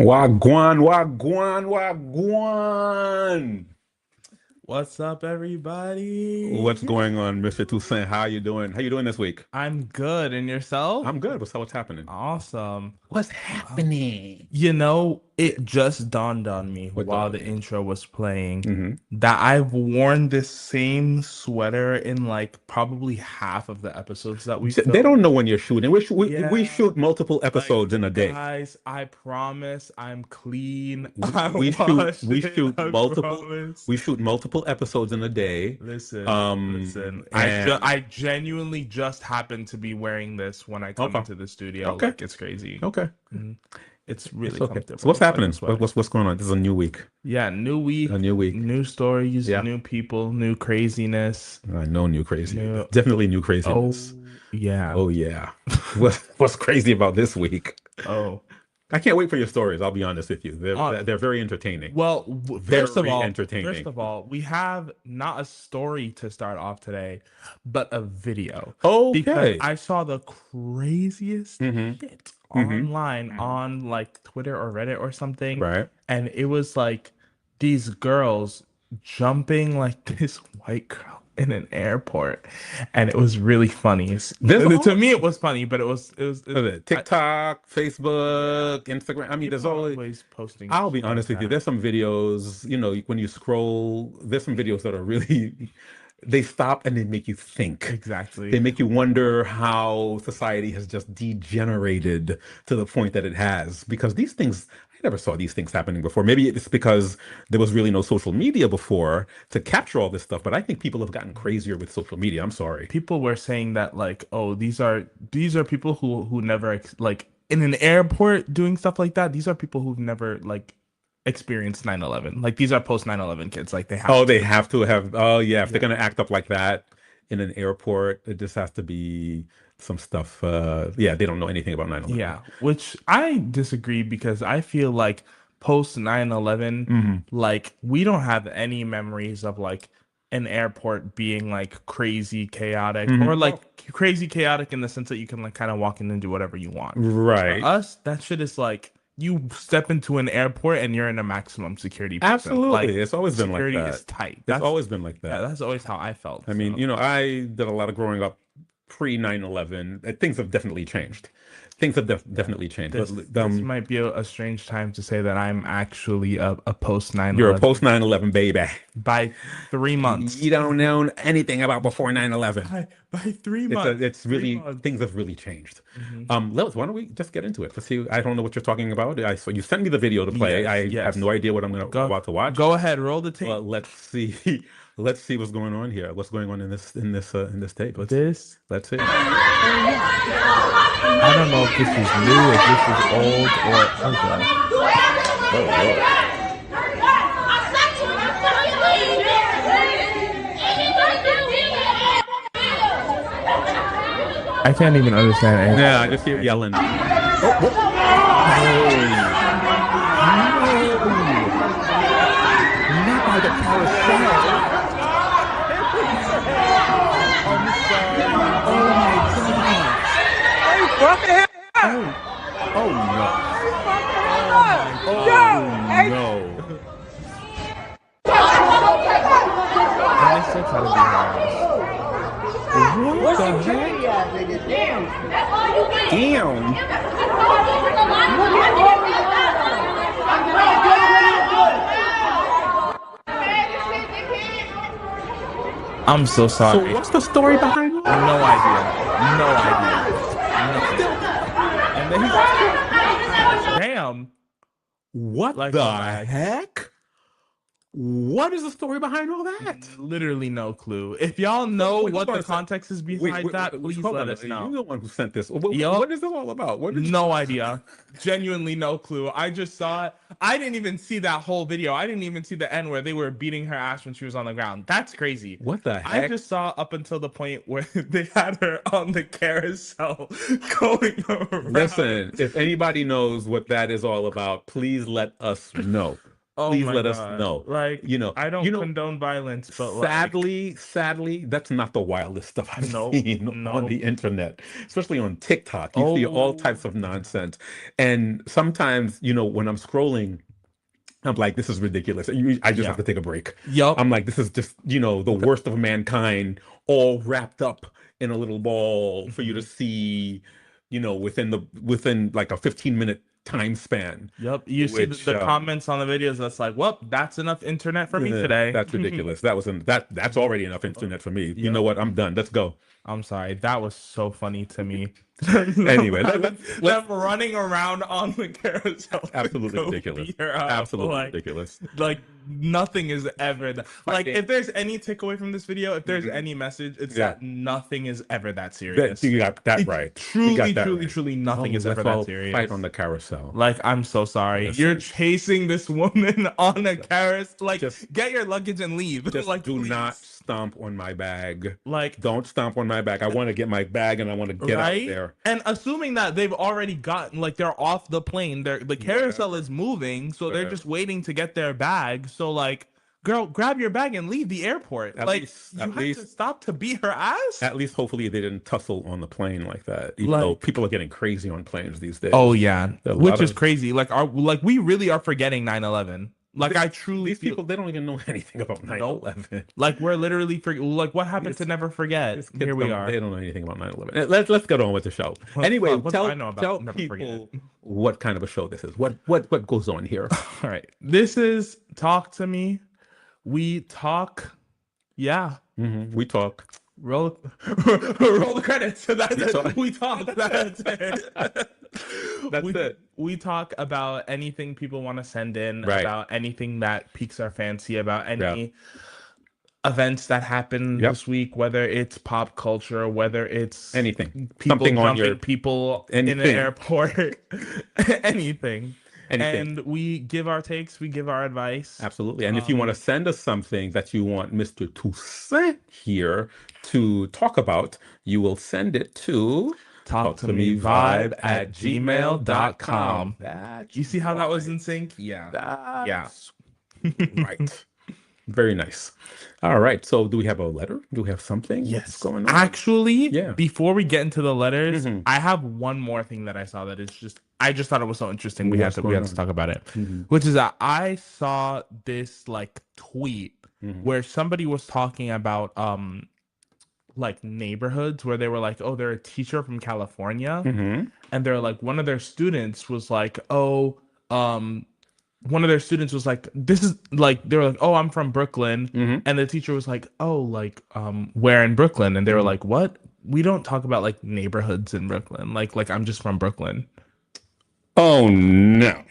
Wagwan, wagwan, wagwan. What's up, everybody? What's going on, Mr. Toussaint? How you doing? How you doing this week? I'm good. And yourself? I'm good. What's happening? Awesome. What's happening? It just dawned on me What while dawned the on you? intro was playing Mm-hmm. that I've worn this same sweater in like probably half of the episodes that we They filmed. don't know when you're shooting. We Yeah. shoot multiple Like, episodes in a day. guys, I promise I'm clean. We shoot I multiple promise. we shoot multiple episodes in a day. Listen. And I genuinely just happened to be wearing this when I come Okay. into the studio. Okay. Like, it's crazy. okay. Mhm. It's really It's okay. comfortable. So what's Like a happening? sweater. What's going on? This is a new week. Yeah, new week, A new week. new stories, Yeah. new people, new craziness. I know new crazy. New- Definitely new Oh, craziness. yeah. Oh yeah. What's crazy about this week? Oh. I can't wait for your stories. I'll be honest with you. They're very entertaining. Well, first of Very all, entertaining. we have not a story to start off today, but a video. Because Okay. I saw the craziest Mhm. shit Mhm. online on like Twitter or Reddit or something. Right. And it was like these girls jumping like this white girl in an airport, and it was really funny. To me, it was funny, but it was TikTok, Facebook, Instagram. I mean, there's always posting. I'll be stuff honest with you. that- There's some videos, when you scroll, there's some videos that are really, they stop and they make you think. Exactly. They make you wonder how society has just degenerated to the point that it has. Because these things, I never saw these things happening before. Maybe it's because there was really no social media before to capture all this stuff. But I think people have gotten crazier with social media. I'm sorry. People were saying that like, oh, these are people who never like in an airport doing stuff like that. These are people who've never like experienced 9/11. Like, these are post 9/11 kids. Like, they have Oh, they have to have. Oh, yeah. If they're going to act up like that in an airport, it just has to be some stuff. Yeah, they don't know anything about 9/11. Yeah, which I disagree, because I feel like post 9/11, Mhm. like, we don't have any memories of like an airport being like crazy chaotic, Mhm. or like crazy chaotic in the sense that you can like kind of walk in and do whatever you want. Right. For us, that shit is like, you step into an airport and you're in a maximum security prison. Absolutely. Like, It's always been like security that. is tight. It's always been like Yeah, that. that's always how I felt. I mean, so. I did a lot of growing up pre 9/11. Things have definitely changed. Things have definitely changed. This might be a strange time to say that I'm actually a post 9/11. You're a post 9/11 baby. By 3 months. You don't know anything about before 9/11. By 3 months. It's really, 3 months. things have really changed. Mhm. Why don't we just get into it? Let's see. I don't know what you're talking about. So you sent me the video to play. Yes, I have no idea what I'm about to watch. Go ahead, roll the tape. Well, let's see. Let's see what's going on here. What's going on in this tape? Let's see. I don't know if this is new, if this is old, or okay. Oh, Lord. I can't even understand anything. Yeah, I just hear yelling. Oh, not by the carousel. Oh no. Oh no. And they still try to be harassed. What the heck? Damn. I'm so sorry. So what's the story behind it? No idea. And then he's damn. What Like, the oh my- heck? What is the story behind all that? Literally no clue. If y'all know Wait, what hold the on a sec. context is behind that, please hold let on. us know. You're the one who sent this. Yup. What is this all about? What did No idea. Genuinely no clue. I just saw it. I didn't even see that whole video. I didn't even see the end where they were beating her ass when she was on the ground. That's crazy. What the I heck? just saw up until the point where they had her on the carousel going around. Listen, if anybody knows what that is all about, please let us know. Oh Please my let us God. know. Like, You know, I you don't know, condone violence, but like, sadly, that's not the wildest stuff I've nope, seen on nope. the internet, especially on TikTok. You see all Oh, types of nonsense. And sometimes, when I'm scrolling, I'm like, this is ridiculous. I just have yeah. to take a break. Yup. I'm like, this is just, the worst of mankind all wrapped up in a little ball for you to Mhm. see, within like a 15-minute time span, Yep. You see which the comments on the videos that's like, well, that's enough internet for me today. that's ridiculous. That's already enough internet for me. You know Yep. what? I'm done. Let's go. I'm sorry. That was so funny to me. Them Anyway, let's them running around on the carousel to absolutely go ridiculous. beat her up. Absolutely ridiculous. Like nothing is ever that. Like Fighting. if there's any takeaway from this video, if there's Mhm. any message, it's Yeah. that nothing is ever that That serious. you got that It's right. You truly, got that truly, right. truly Oh, nothing is ever let's that all fight on serious. the carousel. Like, I'm so sorry. You're Listen, chasing this woman on a carousel. Like, just get your luggage and leave. just Like, do not please. stomp on my bag. Like, Don't stomp on my bag. I want to get my bag and I want to get out of right? there. And assuming that they've already gotten, like, they're off the plane, the carousel is moving, so they're Whatever. just waiting to get their bag. So, like, girl, grab your bag and leave the airport. At Like, least, you at have to least, stop to beat her ass? at least, hopefully they didn't tussle on the plane like that. Even though Like, people are getting crazy on planes these oh days. yeah, There are a which lot is of crazy. Like we really are forgetting 9/11. Like I truly these feel people. They don't even know anything about nope. 9/11. Like we're literally like what happened to These, never forget? these kids Here we don't. are. They don't know anything about 9/11. Let's get on with the show. Anyway, What do I tell know about tell never forget? people what kind of a show this is. What goes on here? All right. This is Talk to Me. We talk. Yeah. We talk. Roll roll the credits. We talk. That's That's it. We talk about anything people want to send in, Right. about anything that piques our fancy, about any Yeah. events that happen Yep. this week, whether it's pop culture, whether it's Anything. people Something on jumping your people in an anything. airport, anything. Anything. And we give our takes, we give our advice. Absolutely. And if you want to send us something that you want Mr. Toussaint here to talk about, you will send it to talktomevibe@gmail.com. That's You see how that was right. in sync? Yeah. That's right. Very nice. All right. So do we have a letter? Do we have something? Yes. What's going on? Actually, Yeah. before we get into the letters, Mhm. I have one more thing that I saw that is just I just thought it was so interesting. We What's had going to on? talk about it. Mhm. Which is that I saw this like tweet Mhm. where somebody was talking about like neighborhoods where they were like, oh, they're a teacher from California. Mhm. And they're like, one of their students was like, oh, one of their students was like, this is like, they were like, oh, I'm from Brooklyn. Mhm. And the teacher was like, oh, like, where in Brooklyn? And they were Mhm. like, what? We don't talk about like neighborhoods in Brooklyn. Like I'm just from Brooklyn. Oh no.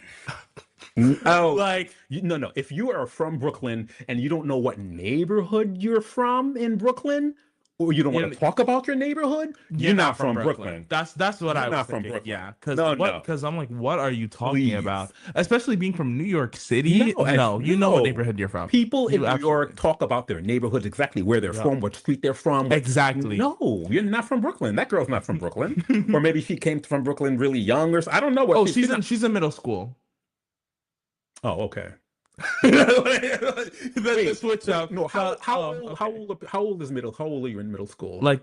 Oh, Like, no. If you are from Brooklyn and you don't know what neighborhood you're from in Brooklyn, or you don't want You- to talk about your neighborhood, you're not from Brooklyn. That's what You're I was not from thinking. Brooklyn. Yeah, because No, what? no. Because I'm like, what are you talking Please. about? Especially being from New York City. No, You know what no. neighborhood you're from. People in You New York absolutely- talk about their neighborhoods, exactly where they're Yeah. from, what street they're from. Exactly. No, you're not from Brooklyn. That girl's not from Brooklyn. Or maybe she came from Brooklyn really young, or I don't know what. Oh, she's not- she's in middle school. Oh, okay. The switch up. No, how Okay. old is middle? How old are you in middle school? Like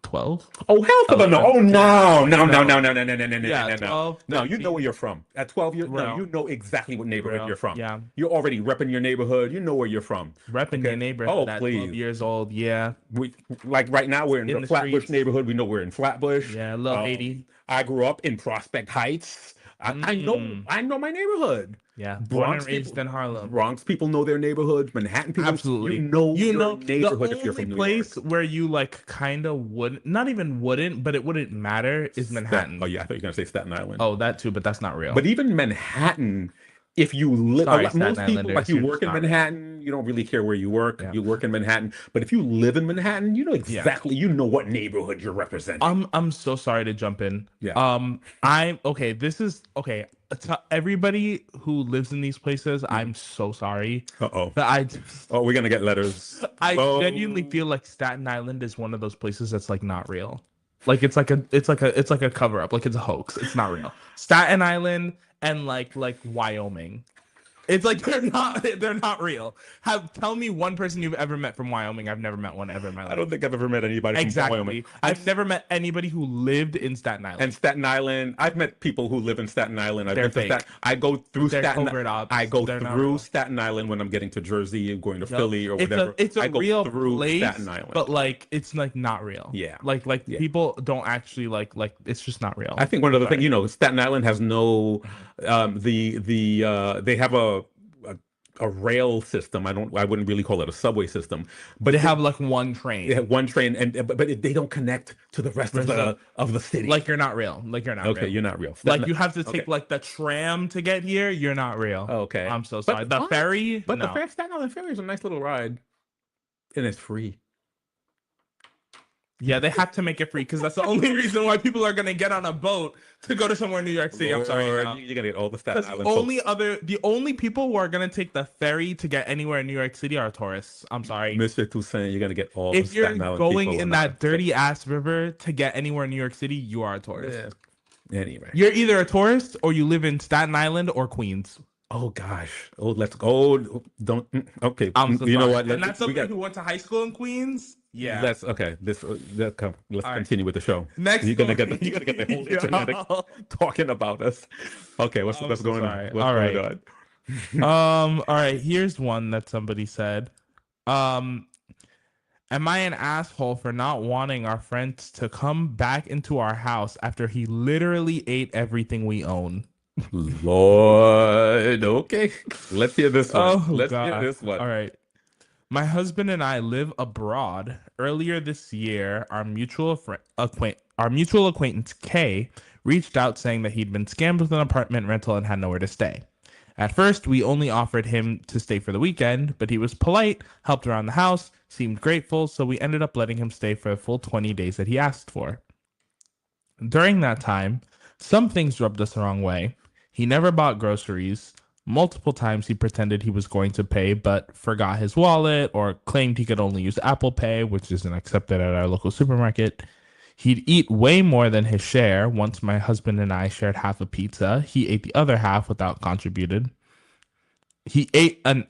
12? Oh, hell to the no! Oh, no! Yeah, 12, No, you 13. know where you're from. At 12 years, no, Real. you know exactly what neighborhood Real. you're from. Yeah. You're already repping your neighborhood. You know where you're from. Repping Okay. your neighborhood Oh, at please. 12 years old. Yeah. We like right now we're in In the the Flatbush streets. neighborhood. We know we're in Flatbush. Yeah, a little 80. I grew up in Prospect Heights. I know my neighborhood. Yeah. Born Bronx and raised people- in Harlem. Bronx people know their neighborhoods. Manhattan people, Absolutely. you know You your know, neighborhood the if you're from only New place York. where you like kind of wouldn't, not even wouldn't, but it wouldn't matter is Manhattan. Oh yeah, I thought you were gonna say Staten Island. Oh, that too, but that's not real. But even Manhattan, if you live, Sorry, most Staten people, Islanders, like you you're work just in not right. Manhattan, you don't really care where you work. Yeah. You work in Manhattan. But if you live in Manhattan, you know exactly, you know what neighborhood you're representing. I'm so sorry to jump in. Yeah. I'm okay. This is okay. To everybody who lives in these places, I'm so sorry. Uh-oh. But Oh, we're gonna get letters. I Oh. genuinely feel like Staten Island is one of those places that's like not real. Like it's like a cover up. Like it's a hoax. It's not real. Staten Island and like Wyoming. It's like they're not real. Tell me one person you've ever met from Wyoming. I've never met one ever in my I life. don't think I've ever met anybody from Wyoming. Exactly. I've never met anybody who lived in Staten And Island. Staten Island, I've met people who live in Staten Island. I've They're been to fake. Staten. I go through They're Staten. covert I ops. go They're not through real. Staten Island when I'm getting to Jersey, going to Yep. Philly or It's whatever. a I go real through Staten place, Island. but like it's like not real. Yeah. Like Yeah. people don't actually like it's just not real. I think one of the things, Sorry. Staten Island has no, Mhm. they have a a rail system. I wouldn't really call it a subway system, They but have like one they train. have one train, and but they don't connect to the rest There's a of the city. like you're not real. Like you're not Okay, real. you're not real. Like you have to Okay, take like the tram to get here. You're not real. okay, I'm so sorry. but The ferry, but the no. Staten Island Ferry is a nice little ride, and it's free. Yeah, they have to make it free because that's the only reason why people are gonna get on a boat to go to somewhere in New York City. I'm sorry, Lord, no. you're gonna get all the Staten Because Island folks. the only people who are gonna take the ferry to get anywhere in New York City are tourists. I'm sorry. Mr. Toussaint, you're gonna get all the If you're Staten Island going people in on that dirty ass river to get anywhere in New York City, you are a tourist. Yeah. Anyway. You're either a tourist or you live in Staten Island or Queens. Oh gosh. Oh, let's go. Don't. Okay. I'm so You know sorry. what? And that's We somebody got. who went to high school in Queens. Yeah. Let's okay. Come. Let's All right. continue with the show. Next You're gonna story. get the whole Yo. internet talking about us. Okay. What's I'm what's so going sorry. on? What's All going right. on? All right, here's one that somebody said. Um, am I an asshole for not wanting our friends to come back into our house after he literally ate everything we own? Lord. Okay. Let's hear this one. Oh Let's hear God. this one. All right. My husband and I live abroad. Earlier this year, our mutual acquaintance Kay reached out saying that he'd been scammed with an apartment rental and had nowhere to stay. At first, we only offered him to stay for the weekend, but he was polite, helped around the house, seemed grateful, so we ended up letting him stay for the full 20 days that he asked for. During that time, some things rubbed us the wrong way. He never bought groceries. Multiple times he pretended he was going to pay but forgot his wallet or claimed he could only use Apple Pay, which isn't accepted at our local supermarket. He'd eat way more than his share. Once my husband and I shared half a pizza, he ate the other half without contributed. He didn't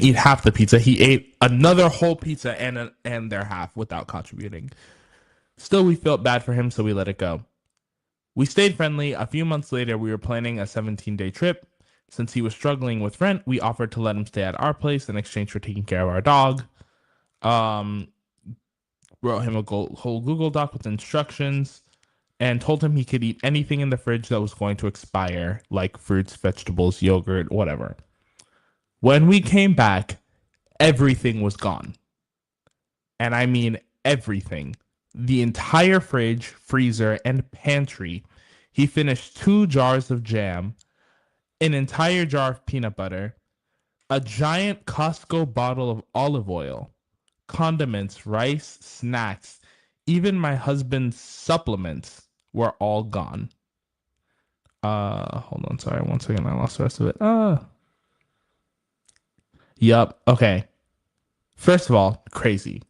eat half the pizza. He ate another whole pizza and their half without contributing. Still, we felt bad for him, so we let it go. We stayed friendly. A few months later, we were planning a 17-day trip. Since he was struggling with rent, we offered to let him stay at our place in exchange for taking care of our dog. Wrote him a whole Google Doc with instructions and told him he could eat anything in the fridge that was going to expire, like fruits, vegetables, yogurt, whatever. When we came back, everything was gone. And I mean everything. The entire fridge, freezer, and pantry. He finished 2 jars of jam, an entire jar of peanut butter, a giant Costco bottle of olive oil, condiments, rice, snacks, even my husband's supplements were all gone. Hold on, sorry, 1 second, I lost the rest of it. Yup, okay. First of all, crazy.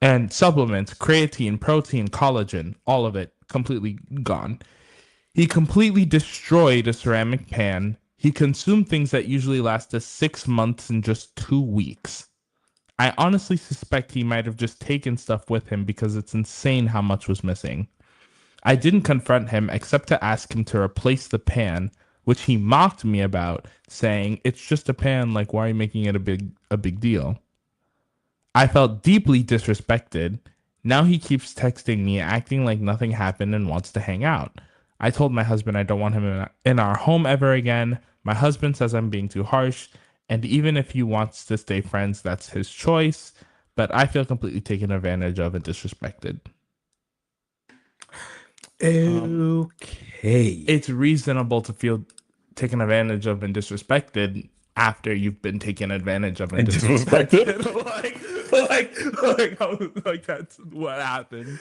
And supplements, creatine, protein, collagen, all of it completely gone. He completely destroyed a ceramic pan. He consumed things that usually last us 6 months in just 2 weeks. I honestly suspect he might have just taken stuff with him because it's insane how much was missing. I didn't confront him except to ask him to replace the pan, which he mocked me about, saying, "It's just a pan, like why are you making it a big deal?" I felt deeply disrespected. Now he keeps texting me, acting like nothing happened and wants to hang out. I told my husband I don't want him in our home ever again. My husband says I'm being too harsh, and even if he wants to stay friends, that's his choice. But I feel completely taken advantage of and disrespected. Okay. It's reasonable to feel taken advantage of and disrespected after you've been taken advantage of and disrespected. like that's what happened.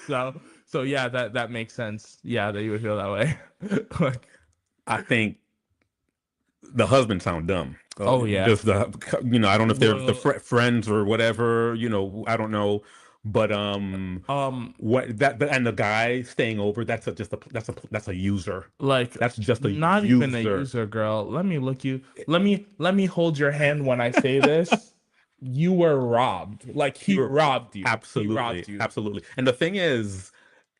So yeah, that makes sense. Yeah, that you would feel that way. Like, I think the husband sound dumb. Oh yeah. Just I don't know if they're Well, friends or whatever. I don't know, But Um, what that but and the guy staying over, that's a user. like That's just a not even a user. user, girl. Let me look you. Let me hold your hand when I say this. You were robbed. Like he You're robbed you. He absolutely, robbed you. absolutely. And the thing is,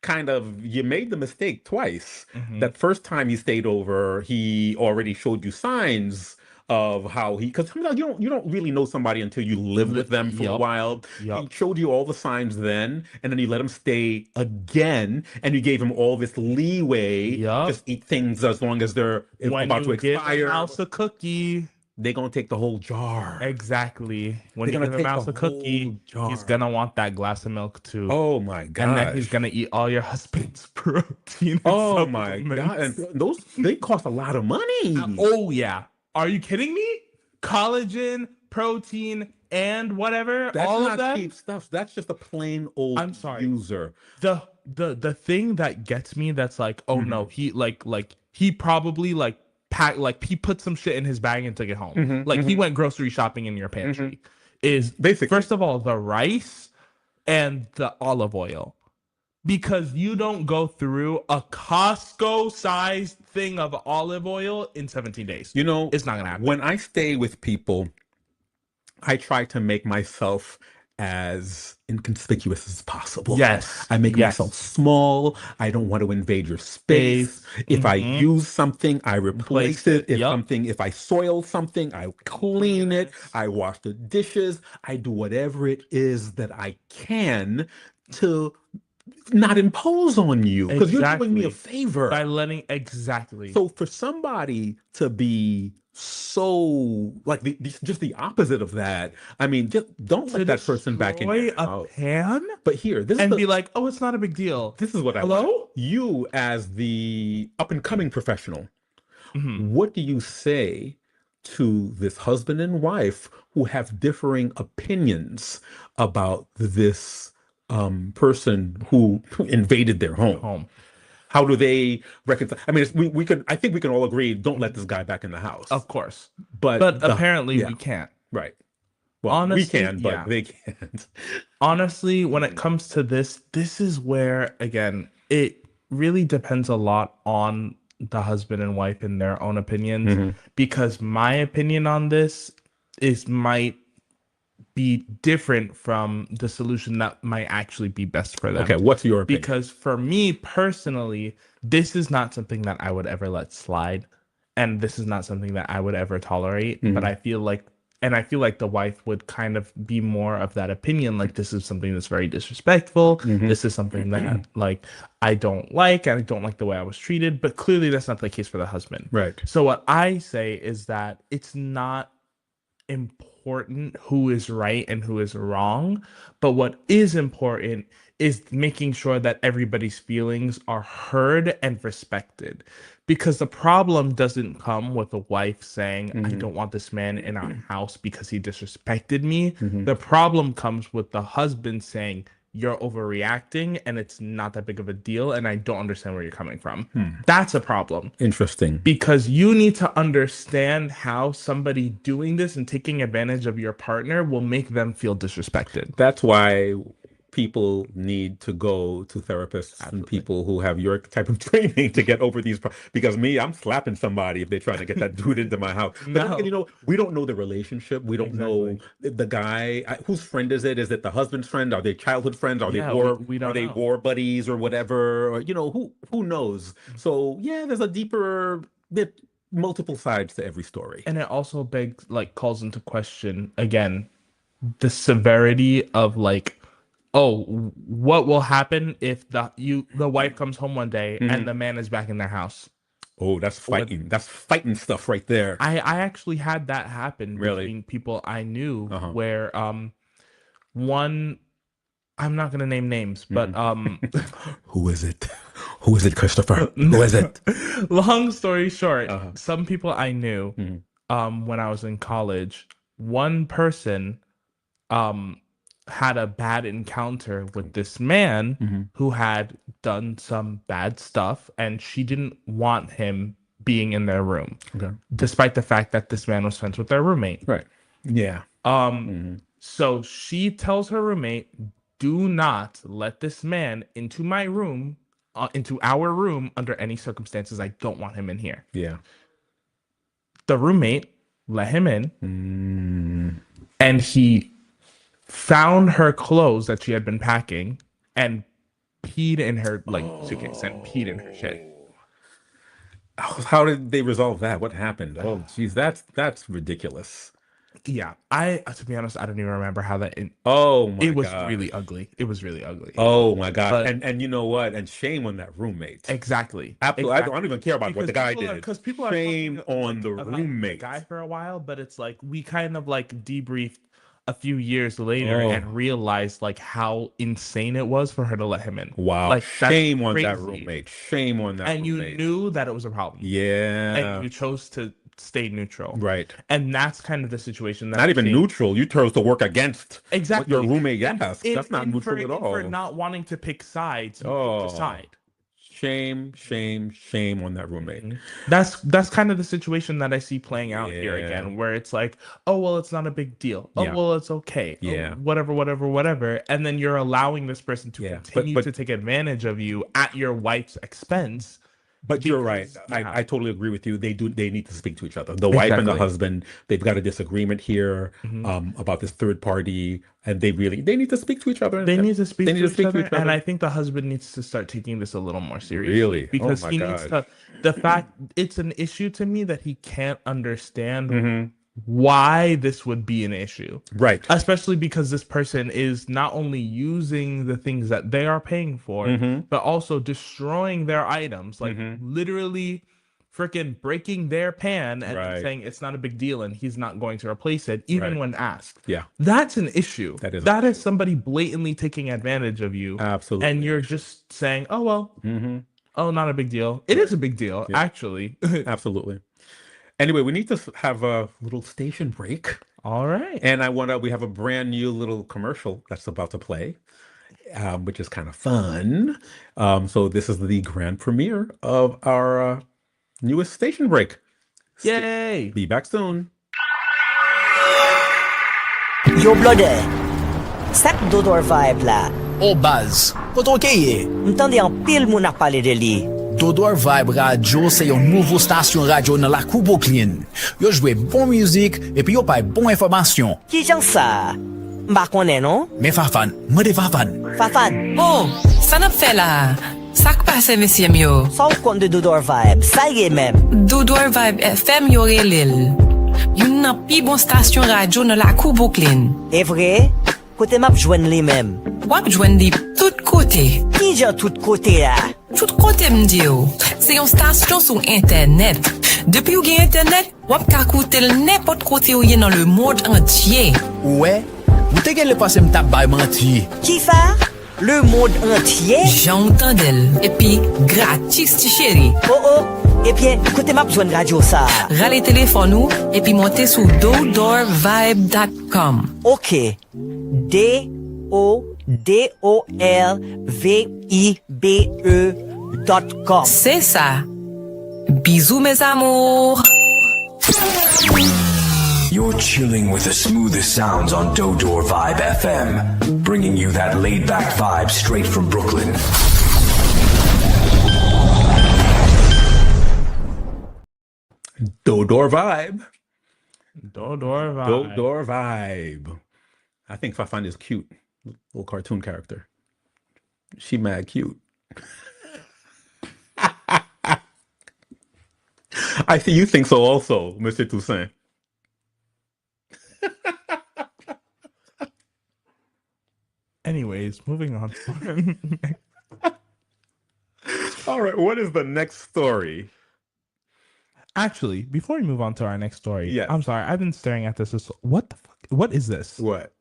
kind of, you made the mistake twice. Hmm. That first time he stayed over, he already showed you signs of how because sometimes you don't really know somebody until you live with them for a Yup. while. He Yup. showed you all the signs then, and then you let him stay again, and you gave him all this leeway to Yup. just eat things as long as they're When about you to give a expire. mouse a cookie, They're gonna take the whole jar. exactly. When They're you gonna give a take the mouse a whole cookie, he's jar. gonna want that glass of milk too. Oh my And then he's gosh. gonna eat all your husband's protein and Oh my God. And supplements. those they cost a lot of money. Oh yeah. Are you kidding me? Collagen, protein, and whatever, That's all of not them? cheap stuff. That's just a plain old I'm sorry. user. The thing that gets me that's like, oh no, Hmm. he like he probably like packed like he put some shit in his bag and took it home. Hmm. Like he Hmm. went grocery shopping in your Hmm. pantry. Is Basically. first of all the rice and the olive oil. Because you don't go through a Costco sized thing of olive oil in 17 days. You know, It's not gonna happen. when I stay with people, I try to make myself as inconspicuous as possible. Yes, I make myself yes. small. I don't want to invade your space. Space. If I Mm-hmm. use something, I Place replace it. it. Yep. If I soil something, I clean it. Yes. I wash the dishes. I do whatever it is that I can to not impose on you because you're doing me a Exactly. favor. By letting exactly So for somebody to be so like just the opposite of that, I mean, just don't to let that person back in your destroy a house. pan But here, and be like, oh, it's not a big deal. this is what I want. Hello? You as the up and coming professional, Hmm. what do you say to this husband and wife who have differing opinions about this person who invaded their home? Home. How do they reconcile? I mean, we could. I think we can all agree. Don't let this guy back in the house. Of course. But But apparently yeah, we can't. right. Well, we Honestly, can, but yeah. they can't. Honestly, when it Mhm. comes to this is where, again, it really depends a lot on the husband and wife and their own opinions. Mhm. Because my opinion on this is might be different from the solution that might actually be best for them. Okay, what's your opinion? Because for me personally, this is not something that I would ever let slide. And this is not something that I would ever tolerate. But Mhm. I feel like the wife would kind of be more of that opinion. Like, this is something that's very disrespectful. Mhm. This is something that, like, I don't like. And I don't like the way I was treated. But clearly, that's not the case for the husband. Right. So, what I say is that it's not important who is right and who is wrong, but what is important is making sure that everybody's feelings are heard and respected. Because the problem doesn't come with a wife saying, I Mhm. don't want this man in our house because he disrespected me. Mhm. The problem comes with the husband saying, you're overreacting and it's not that big of a deal, and I don't understand where you're coming from. Hmm. That's a problem Interesting. because you need to understand how somebody doing this and taking advantage of your partner will make them feel disrespected. That's why people need to go to therapists and Absolutely. people who have your type of training to get over because me, I'm slapping somebody if they're trying to get that dude into my house. But then again, No, we don't know the relationship. We don't know exactly. the guy. Whose friend is it? Is it the husband's friend? Are they childhood friends? Yeah, we Are don't they know. war buddies or whatever? Or who knows? So yeah, there's a deeper bit multiple sides to every story. And it also begs, like, calls into question again the severity of, like, oh, what will happen if the wife comes home one day and Mhm. the man is back in their house? Oh, that's What fighting. That's fighting stuff right there. I actually had that happen Really. between people I knew Uh-huh. where one I'm not gonna name names, but Mhm. Who is it? Who is it, Christopher? Who is it? long story short, Uh-huh. some people I knew Mhm. when I was in college, one person um had a bad encounter with this man Mhm. who had done some bad stuff, and she didn't want him being in their room, Okay. despite the fact that this man was friends with their roommate. Right. Yeah. Um, Mhm. so she tells her roommate, do not let this man into my room, into our room under any circumstances. I don't want him in here. Yeah. The roommate let him in, and he found her clothes that she had been packing and peed in her suitcase and peed in her shit. How did they resolve that? What happened? Oh, geez, that's ridiculous. Yeah, to be honest, I don't even remember how that. Oh my It was God. really ugly. It was really ugly. Oh my God. But- And you know what? And shame on that roommate. Exactly. Absolutely. I don't even care about what the guy did. Because people are shame talking, on the about roommate. the guy for a while, but it's like we kind of like debriefed a few years later and realized like how insane it was for her to let him in. Wow. Like shame on that roommate. Shame on that and roommate. you knew that it was a problem. Yeah. And you chose to stay neutral. Right. And that's kind of the situation that not even neutral. You chose to work against exactly what your roommate asked. That's not neutral at all. For not wanting to pick sides, you picked a side. Shame on that roommate. That's kind of the situation that I see playing out here again, where it's like, oh well, it's not a big deal. Oh well, it's okay. Yeah. Oh, whatever. And then you're allowing this person to continue to take advantage of you at your wife's expense. But you're right. I totally agree with you. They need to speak to each other. The wife and the husband, they've got a disagreement here about this third party, and they need to speak to each other. They need to speak to each other, and I think the husband needs to start taking this a little more seriously. Really? Because he needs to. The fact it's an issue to me that he can't understand why this would be an issue. Right. Especially because this person is not only using the things that they are paying for, but also destroying their items, like literally freaking breaking their pan and saying it's not a big deal and he's not going to replace it, even when asked. Yeah. That's an issue. That is somebody blatantly taking advantage of you. Absolutely. And you're just saying, oh, well, oh, not a big deal. It is a big deal, actually. Absolutely. Anyway, we need to have a little station break. All right. And we have a brand new little commercial that's about to play, which is kind of fun. So this is the grand premiere of our newest station break. Yay! Be back soon. Yo, blode, sak Dodor Vibe la. O baz, koto keye? M'tande an pil moun ak pale de li. Dodor Vibe Radio se yon nouvo stasyon radio nan la kou Brooklyn. Yo jwe bon müzik epi yo pay bon informasyon. Ki jan sa? Mba konen, non? Men Fafan, mwen de Fafan. Fafan, Oh, sa nap fe la? Sak pase mesye myo? sa ou kont de Dodor Vibe, sa ye men. Dodor Vibe FM yo relel. Yon nan pi bon stasyon radio nan la kou Brooklyn. E vre, kote map jwen li men. Wap jwen di tout kote. Ki jan tout kote la? Tout kote mdi yo. Se yon stasyon sou internet. Depi ou gen internet, wap ka koute l nepot kote ou ye nan le monde entier. Ouwe, ou te gen le pase mtap bay manti. Ki fa? Le monde entier? Jan tendel. Epi, gratis ti chéri. Oh, epien, kote map jwen radio sa. Rale telefon nou, epi monte sou dodorvibe.com. Ok, DODORVIBE.com. C'est ça. Bisous mes amours. You're chilling with the smoothest sounds on Dodor Vibe FM, bringing you that laid-back vibe straight from Brooklyn. Dodor Vibe. Dodor Vibe. Dodor Vibe. I think Fafan is cute. Little cartoon character. She mad cute. I see you think so also, Mr. Toussaint. Anyways, moving on. All right, what is the next story? Actually, before we move on to our next story, Yes. I'm sorry, I've been staring at this. What the fuck? What is this? What?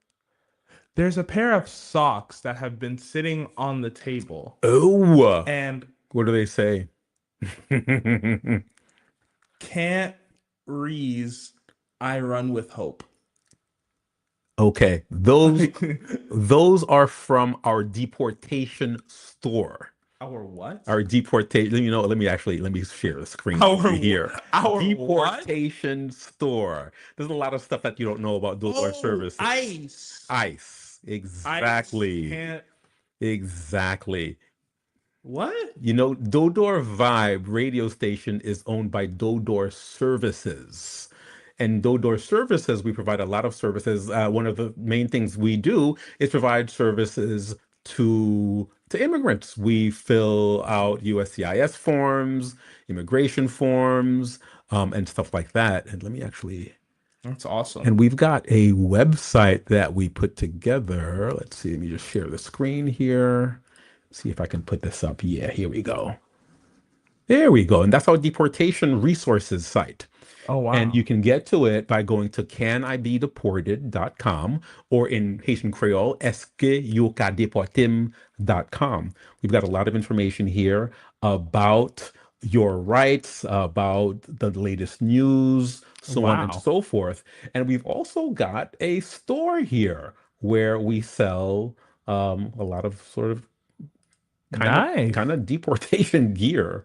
There's a pair of socks that have been sitting on the table. Oh, And what do they say? can't rees I run with hope. Okay, those are from our deportation store. Our what? Our deportation. You know, let me share the screen Our here. our Deportation store. There's a lot of stuff that you don't know about those services. Ice. Ice. exactly. can't. Exactly. What? You know, Dodor Vibe radio station is owned by Dodor Services. And Dodor Services, we provide a lot of services. One of the main things we do is provide services to immigrants. We fill out USCIS forms, immigration forms, and stuff like that. And let me actually, That's awesome. and we've got a website that we put together. Let's see, let me just share the screen here. See if I can put this up. Yeah, here we go. There we go. And that's our deportation resources site. Oh, wow. And you can get to it by going to canibedeported.com or in Haitian Creole, esqueyoukadeportim.com. We've got a lot of information here about your rights, about the latest news, so on and Wow. so forth. And we've also got a store here where we sell a lot of sort of Nice. kind of deportation gear.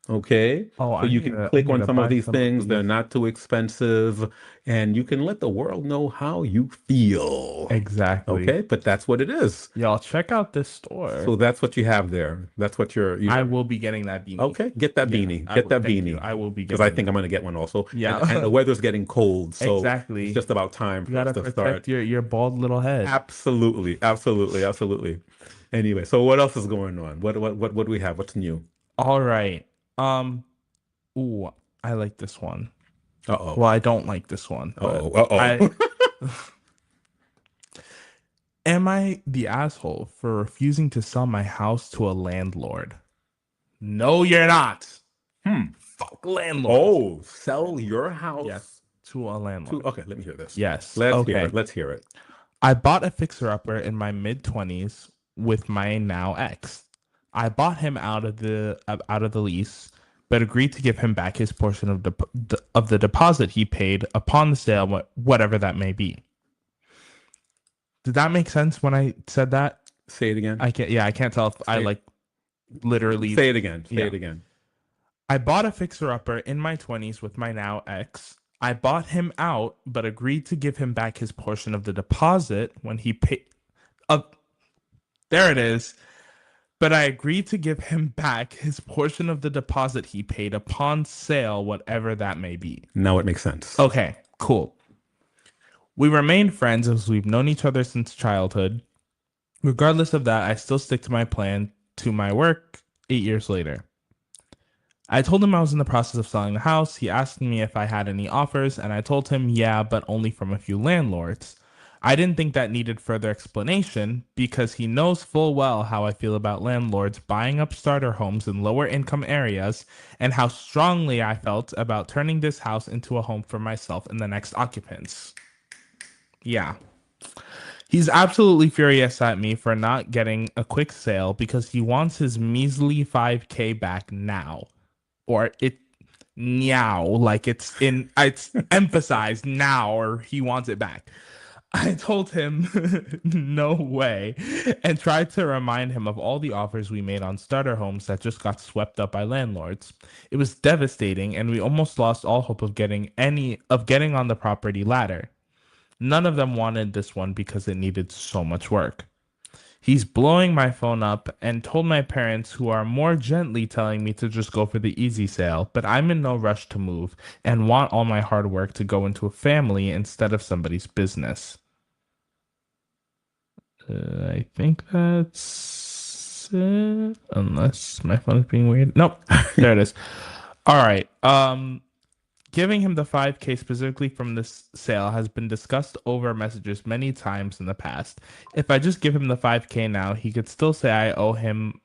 Okay. Oh, So I you need can to- I click need on to some of buy these some of things. They're these. not too expensive, and you can let the world know how you feel. Exactly. Okay, but that's what it is. Y'all check out this store. So that's what you have there. That's what you I will be getting that beanie. okay. Get that Yeah, beanie. I Get will- that thank you. beanie. I will be Because I getting think that. I'm going to get one also. Yeah. And the weather's getting cold, so Exactly. it's just about time You for us gotta to protect start. your bald little head. Absolutely, absolutely, absolutely. Anyway, so what else is going on? What do we have? What's new? All right. Ooh, I like this one. Uh-oh. Well, I don't like this one. But Uh-oh. Uh-oh. Am I the asshole for refusing to sell my house to a landlord? No, you're not. Fuck landlord. Oh, sell your house Yes, to a landlord. okay, let me hear this. Yes. Let's hear Okay. it. Let's hear it. I bought a fixer-upper in my mid-20s with my now ex. I bought him out of the lease, but agreed to give him back his portion of the deposit he paid upon the sale, whatever that may be. Did that make sense when I said that? Say it again. I can't tell if I like literally Say it again. Say Yeah. it again. I bought a fixer-upper in my 20s with my now ex. I bought him out, but agreed to give him back his portion of the deposit when he paid. There it is. But I agreed to give him back his portion of the deposit he paid upon sale, whatever that may be. Now it makes sense. Okay, cool. We remained friends as we've known each other since childhood. Regardless of that, I still stick to my plan to my work 8 years later. I told him I was in the process of selling the house. He asked me if I had any offers, and I told him, yeah, but only from a few landlords. I didn't think that needed further explanation because he knows full well how I feel about landlords buying up starter homes in lower income areas and how strongly I felt about turning this house into a home for myself and the next occupants. Yeah. He's absolutely furious at me for not getting a quick sale because he wants his measly $5,000 back now. Or it's emphasized now, or he wants it back. I told him no way and tried to remind him of all the offers we made on starter homes that just got swept up by landlords. It was devastating and we almost lost all hope of getting on the property ladder. None of them wanted this one because it needed so much work. He's blowing my phone up and told my parents, who are more gently telling me to just go for the easy sale, but I'm in no rush to move and want all my hard work to go into a family instead of somebody's business. I think that's it. Unless my phone is being weird. Nope. There it is. All right. Giving him the $5,000 specifically from this sale has been discussed over messages many times in the past. If I just give him the $5,000 now, he could still say I owe him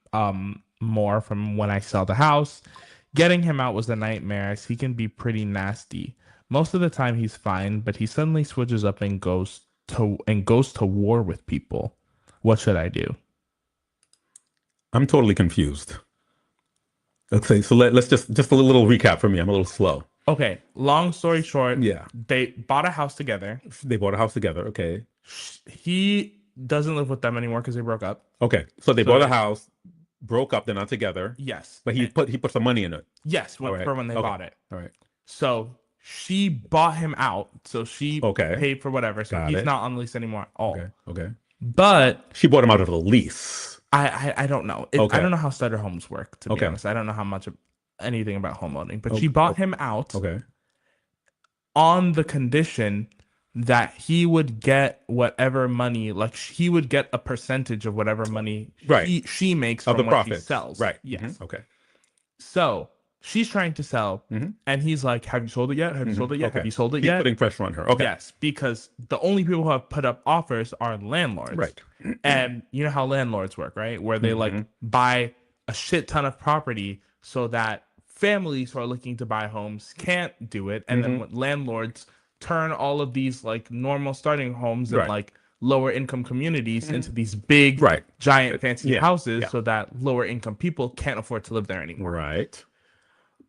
more from when I sell the house. Getting him out was a nightmare as he can be pretty nasty. Most of the time he's fine, but he suddenly switches up and goes to war with people. What should I do? I'm totally confused. Okay, so let's just a little recap for me. I'm a little slow. Okay, long story short, Yeah. they bought a house together. They bought a house together. Okay. He doesn't live with them anymore because they broke up. Okay. So they bought a house, broke up, they're not together. Yes. But he put some money in it. Yes, All right. for when they Okay. bought it. All right. So she bought him out, so she Okay. paid for whatever. So Got he's it. not on the lease anymore at all. Okay. But She bought him out of the lease. I don't know. Okay. I don't know how starter homes work, to be honest. I don't know how much of anything about homeowning. But she bought him out on the condition that he would get whatever money, like he would get a percentage of whatever money she makes of from the what he profits. sells. Right. Yes. Okay. So she's trying to sell, and he's like, "Have you sold it yet? Have you sold it yet? Okay. Have you sold it He's yet?" putting pressure on her. Okay. Yes, because the only people who have put up offers are landlords. Right. And you know how landlords work, right? Where they like buy a shit ton of property so that families who are looking to buy homes can't do it. And then when landlords turn all of these like normal starting homes in like lower income communities into these big, giant, fancy houses so that lower income people can't afford to live there anymore. Right.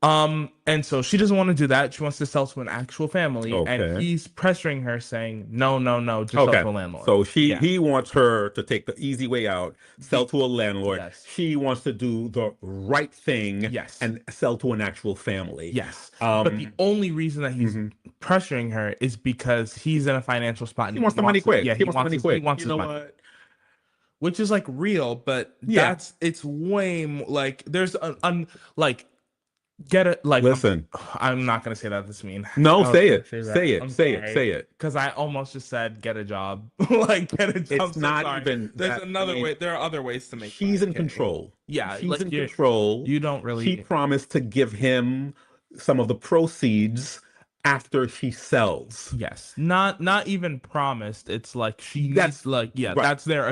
And so she doesn't want to do that. She wants to sell to an actual family, and he's pressuring her, saying, "No, just sell to a landlord." So he wants her to take the easy way out, sell to a landlord. Yes. She wants to do the right thing, and sell to an actual family. Yes. But the only reason that he's pressuring her is because he's in a financial spot. And he wants the money quick. Yeah, he wants the money quick. He wants his money. Which is like real, but it's way more like there's like. Get it, like listen. I'm not gonna say that this mean. No, say it. Say it. Because I almost just said get a job. Like get a job. It's not even. There's another way. There are other ways to make. She's in control. Yeah, she's in control. You don't really. She promised to give him some of the proceeds after she sells. Yes. Not even promised. It's like that's their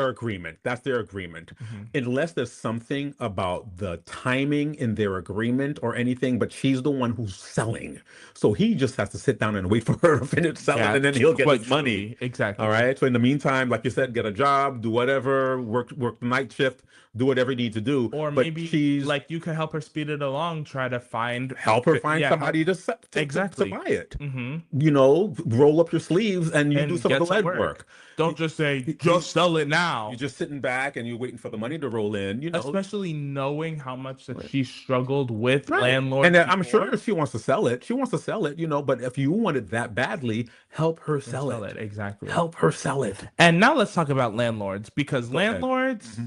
agreement. That's their agreement. Unless there's something about the timing in their agreement or anything, but she's the one who's selling. So he just has to sit down and wait for her to finish selling, and then he'll get his money. Exactly. All right. So in the meantime, like you said, get a job, do whatever, work the night shift, do whatever you need to do. Or maybe she's like you can help her speed it along, try to help her find somebody to buy it. You know, roll up your sleeves and do some of the lead work. Don't just say just sell it now. You're just sitting back and you're waiting for the money to roll in. You know, especially knowing how much that she struggled with landlords. And I'm sure she wants to sell it. She wants to sell it. You know, but if you want it that badly, help her sell it. Exactly. Help her sell it. And now let's talk about landlords, because landlords.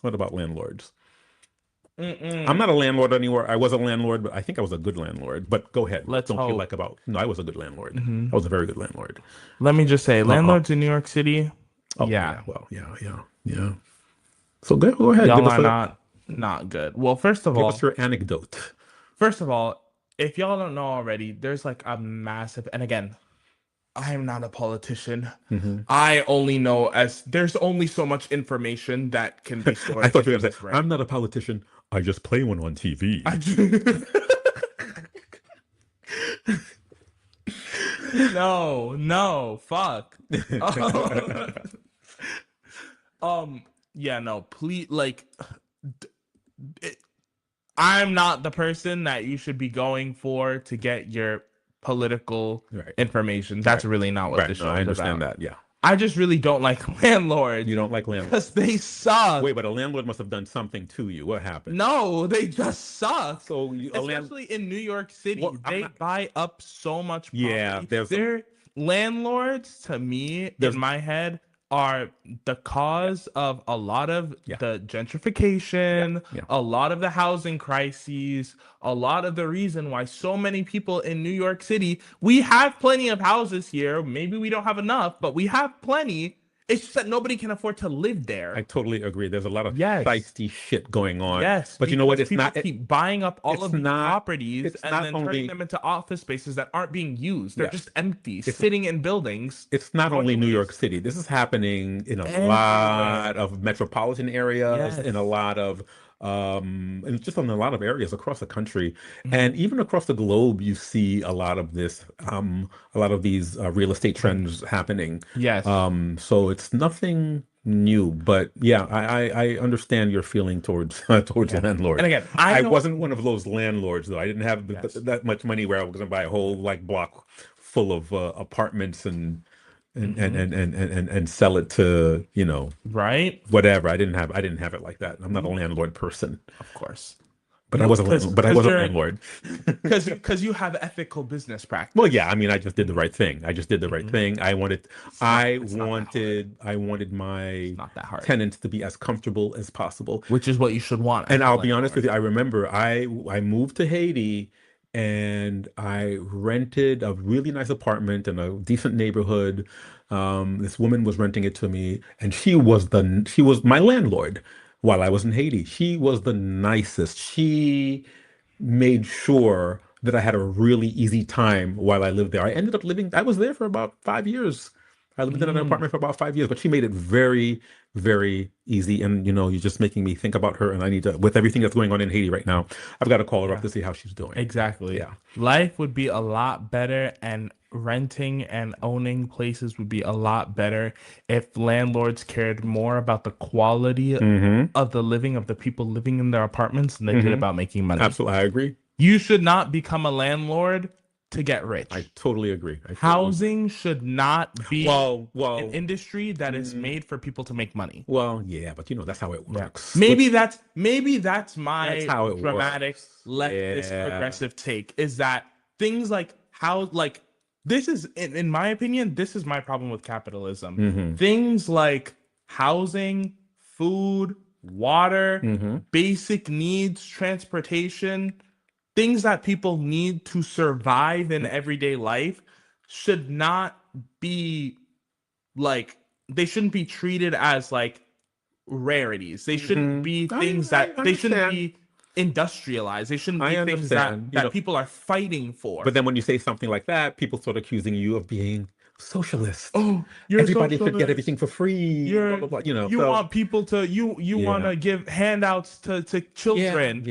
What about landlords? I'm not a landlord anymore. I was a landlord, but I think I was a good landlord. But go ahead. Let's don't hope. feel like about. No, I was a good landlord. I was a very good landlord. Let me just say, landlords in New York City. Yeah. So go ahead. Y'all are not good. Well, first of all, give us your anecdote. First of all, if y'all don't know already, there's like a massive, and again, I am not a politician. I only know as there's only so much information that can be stored. I thought you were going to say, I'm not a politician. I just play one on TV. No, fuck. Yeah, no, please, like, I'm not the person that you should be going for to get your political information. That's really not what this show is about. I understand that, yeah. I just really don't like landlords. You don't like landlords? Because they suck. Wait, but a landlord must have done something to you. What happened? No, they just suck. So especially in New York City, they buy up so much property. Yeah, their landlords, to me, in my head, are the cause of a lot of the gentrification, a lot of the housing crises, a lot of the reason why so many people in New York City, we have plenty of houses here. Maybe we don't have enough, but we have plenty. It's just that nobody can afford to live there. I totally agree. There's a lot of feisty shit going on. Yes, but you know what? It's people not. Keep buying up all of the properties and then turning them into office spaces that aren't being used. They're just empty, sitting in buildings. It's not only New York City. This is happening in a lot of metropolitan areas, in a lot of and just in a lot of areas across the country, and even across the globe. You see a lot of this, a lot of these real estate trends happening. Yes. So it's nothing new, but yeah, I understand your feeling towards landlords. And again, I wasn't one of those landlords though. I didn't have that much money where I was going to buy a whole like block full of apartments and sell it to, you know, right, whatever. I didn't have it like that. I'm not a landlord person. Of course. But I wasn't a landlord. Because you have ethical business practice. Well, yeah, I mean, I just did the right thing. I just did the right thing. I wanted my not that hard. tenants to be as comfortable as possible, which is what you should want. And I'll be honest with you, I remember I moved to Haiti and I rented a really nice apartment in a decent neighborhood. This woman was renting it to me, and she was my landlord while I was in Haiti. She was the nicest. She made sure that I had a really easy time while I lived there. I was there for about 5 years. I lived in an apartment for about 5 years, but she made it very, very easy. And, you're just making me think about her. And I need to, with everything that's going on in Haiti right now, I've got to call her up to see how she's doing. Exactly. Yeah. Life would be a lot better, and renting and owning places would be a lot better if landlords cared more about the quality of the living of the people living in their apartments than they did about making money. Absolutely. I agree. You should not become a landlord to get rich. I totally agree. Housing should not be well, an industry that is made for people to make money. Well, yeah, but that's how it works. Maybe that's my how it dramatic leftist progressive take, is that things like this is, in my opinion, this is my problem with capitalism. Things like housing, food, water, basic needs, transportation, things that people need to survive in everyday life should not be they shouldn't be treated as rarities. They shouldn't be things they shouldn't be industrialized. They shouldn't be things that people are fighting for. But then when you say something like that, people start accusing you of being socialist. Oh, everybody should get everything for free. Blah, blah, blah, you want people to want to give handouts to children,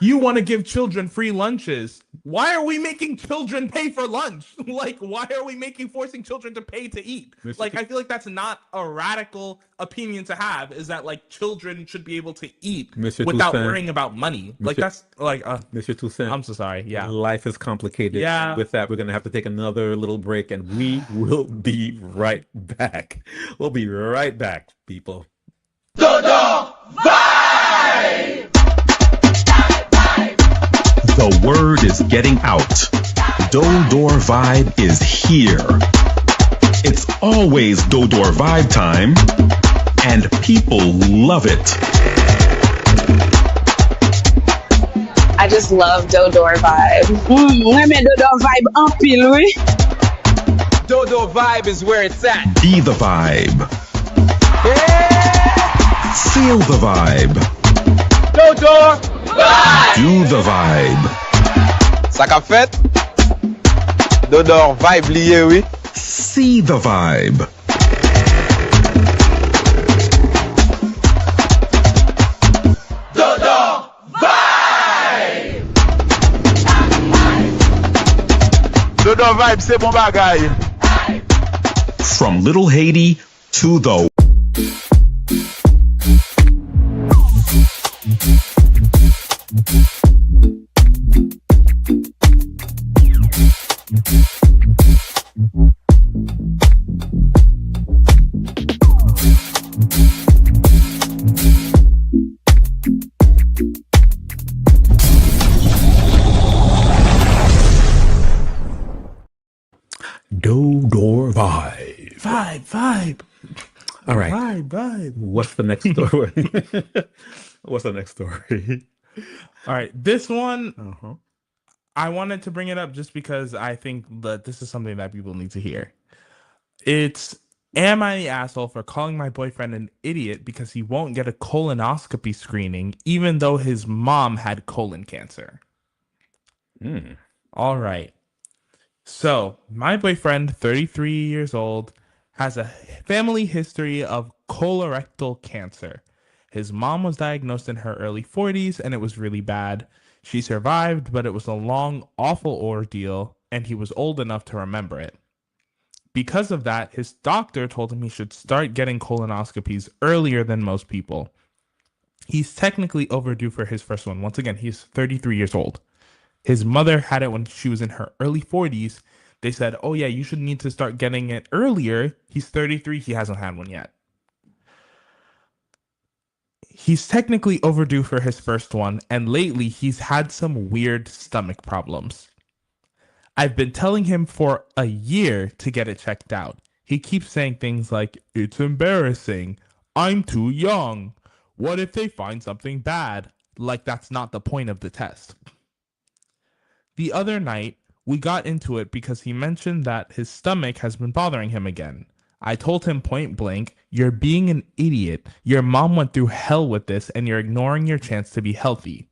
you want to give children free lunches. Why are we making children pay for lunch? Why are we forcing children to pay to eat? I feel like that's not a radical opinion to have, is that children should be able to eat without worrying about money. Mr. Toussaint, I'm so sorry. Yeah. Life is complicated. Yeah. With that, we're going to have to take another little break, and we will be right back. We'll be right back, people. Dodor Vibe! The word is getting out. Dodor Vibe is here. It's always Dodor Vibe time, and people love it. I just love Dodor Vibe. Dodor Vibe en pile, oui. Dodor Vibe is where it's at. Be the vibe. Yeah. Feel the vibe. Dodor Vibe. Do the vibe. Ça qu'a fait? Dodor Vibe lié, oui. See the vibe. Dodor Vibe. Dodor Vibe, c'est bon bagay. From Little Haiti to the Dodor Vibe. Vibe. All right. Vibe. What's the next story? What's the next story? All right. This one, I wanted to bring it up just because I think that this is something that people need to hear. It's, am I the asshole for calling my boyfriend an idiot because he won't get a colonoscopy screening even though his mom had colon cancer? All right. So, my boyfriend, 33 years old, has a family history of colorectal cancer. His mom was diagnosed in her early 40s, and it was really bad. She survived, but it was a long, awful ordeal, and he was old enough to remember it. Because of that, his doctor told him he should start getting colonoscopies earlier than most people. He's technically overdue for his first one. Once again, he's 33 years old. His mother had it when she was in her early 40s. They said, oh yeah, you should need to start getting it earlier. He's 33. He hasn't had one yet. he's technically overdue for his first one, and lately he's had some weird stomach problems. I've been telling him for a year to get it checked out. He keeps saying things like, "It's embarrassing. I'm too young. What if they find something bad?" Like that's not the point of the test. The other night, we got into it because he mentioned that his stomach has been bothering him again. I told him point blank, "You're being an idiot. Your mom went through hell with this and you're ignoring your chance to be healthy."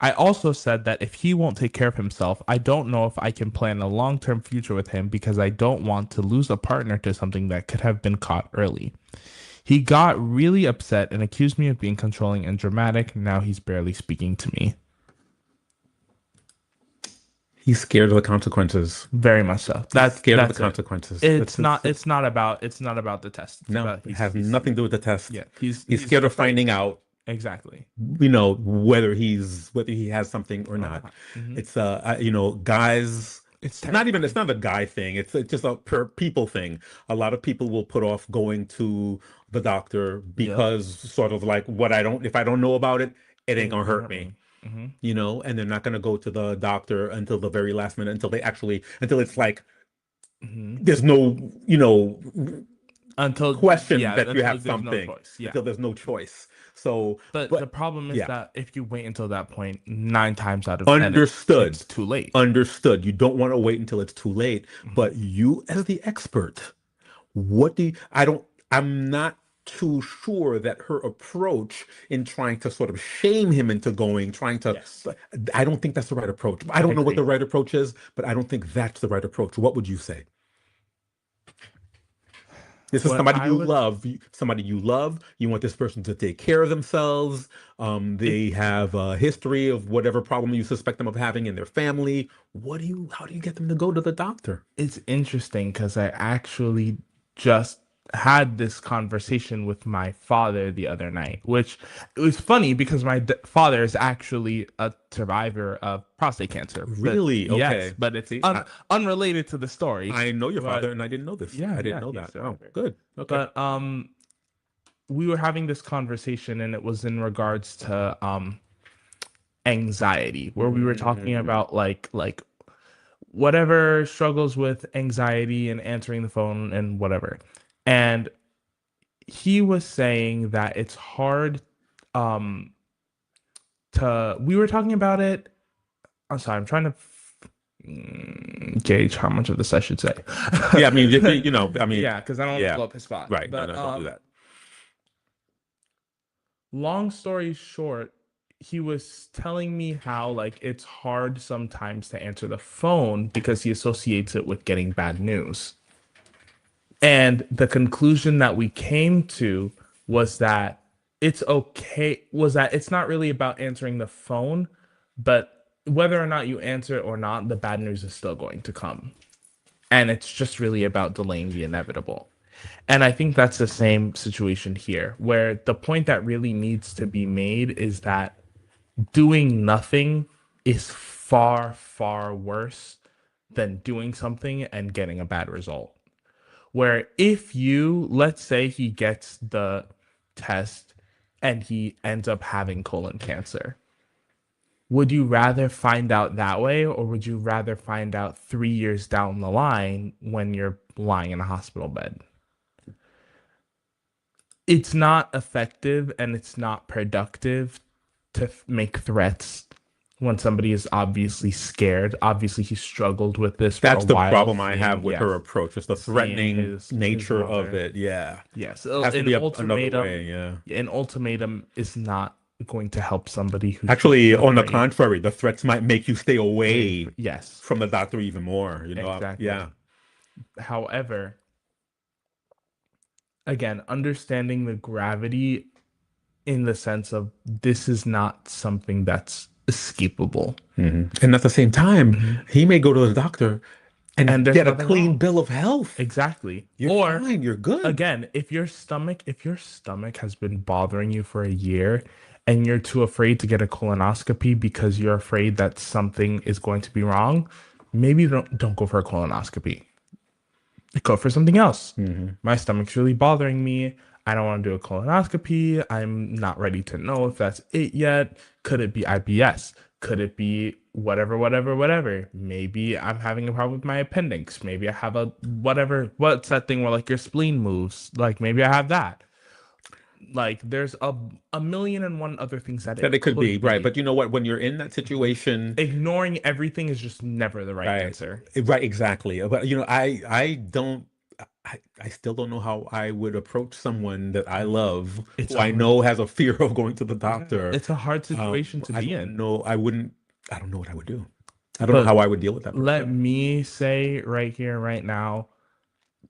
I also said that if he won't take care of himself, I don't know if I can plan a long-term future with him because I don't want to lose a partner to something that could have been caught early. He got really upset and accused me of being controlling and dramatic. Now he's barely speaking to me. He's scared of the consequences. Very much so. That's scared of the consequences. It's not about the test. No, it has nothing to do with the test. Yeah, he's scared of finding out. Exactly. Whether he has something or not. Mm-hmm. It's guys. It's not a guy thing. It's just a people thing. A lot of people will put off going to the doctor because sort of like if I don't know about it, it ain't gonna hurt me. Mm-hmm. And they're not gonna go to the doctor until the very last minute, until it's like there's no until question that you have something until there's no choice. But the problem is that if you wait until that point, 9 times out of 10, it's too late. Understood. You don't want to wait until it's too late. Mm-hmm. But you, as the expert, I'm not too sure that her approach in trying to sort of shame him into going, I don't think that's the right approach. I don't know what the right approach is, but I don't think that's the right approach. What would you say? This is somebody you love. You want this person to take care of themselves. They have a history of whatever problem you suspect them of having in their family. How do you get them to go to the doctor? It's interesting because I actually just had this conversation with my father the other night, which it was funny because my father is actually a survivor of prostate cancer. Really? Okay. Yes, but it's unrelated to the story. I know your father, and I didn't know this. Yeah, I didn't know that. Oh, good. Okay. But we were having this conversation, and it was in regards to anxiety, where we were talking about like whatever struggles with anxiety and answering the phone and whatever. And he was saying that it's hard we were talking about it. I'm sorry, I'm trying to gauge how much of this I should say. Yeah, I mean, yeah, because I don't want to blow up his spot. Right, but, no, don't do that. Long story short, he was telling me how it's hard sometimes to answer the phone because he associates it with getting bad news. And the conclusion that we came to was that it's not really about answering the phone, but whether or not you answer it or not, the bad news is still going to come. And it's just really about delaying the inevitable. And I think that's the same situation here, where the point that really needs to be made is that doing nothing is far, far worse than doing something and getting a bad result. Where if let's say he gets the test and he ends up having colon cancer, would you rather find out that way, or would you rather find out 3 years down the line when you're lying in a hospital bed? It's not effective and it's not productive to make threats when somebody is obviously scared. Obviously, he struggled with this for a while. That's the problem I have with her approach. It's the threatening nature of it. Yeah. Yes. An ultimatum. An ultimatum is not going to help somebody who's actually, on the contrary, the threats might make you stay away from the doctor even more. Exactly. Yeah. However, again, understanding the gravity in the sense of this is not something that's escapable. Mm-hmm. And at the same time, he may go to the doctor and get a clean bill of health. Exactly. You're fine, you're good. Again, if your stomach has been bothering you for a year and you're too afraid to get a colonoscopy because you're afraid that something is going to be wrong, maybe don't go for a colonoscopy. Go for something else. Mm-hmm. My stomach's really bothering me. I don't want to do a colonoscopy. I'm not ready to know if that's it yet. Could it be IBS? Could it be whatever, whatever, whatever? Maybe I'm having a problem with my appendix. Maybe I have a whatever. What's that thing where like your spleen moves? Like maybe I have that. Like there's a million and one other things that it could be, right. But you know what? When you're in that situation, ignoring everything is just never the right answer. Right, exactly. But you know, I still don't know how I would approach someone that I love who I know has a fear of going to the doctor. It's a hard situation to be in. No, I wouldn't. I don't know what I would do. I don't know how I would deal with that. Let me say right here, right now,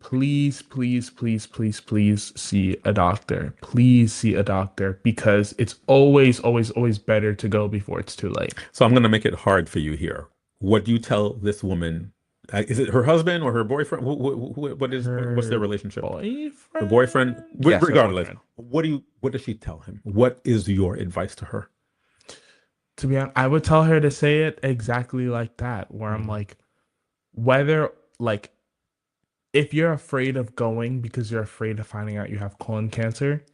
please, please, please, please, please see a doctor. Please see a doctor, because it's always, always, always better to go before it's too late. So I'm going to make it hard for you here. What do you tell this woman? Is it her husband or her boyfriend? What's their relationship? Boyfriend? The boyfriend? Yes, regardless. Boyfriend. What does she tell him? What is your advice to her? To be honest, I would tell her to say it exactly like that, where I'm like, whether like, if you're afraid of going because you're afraid of finding out you have colon cancer,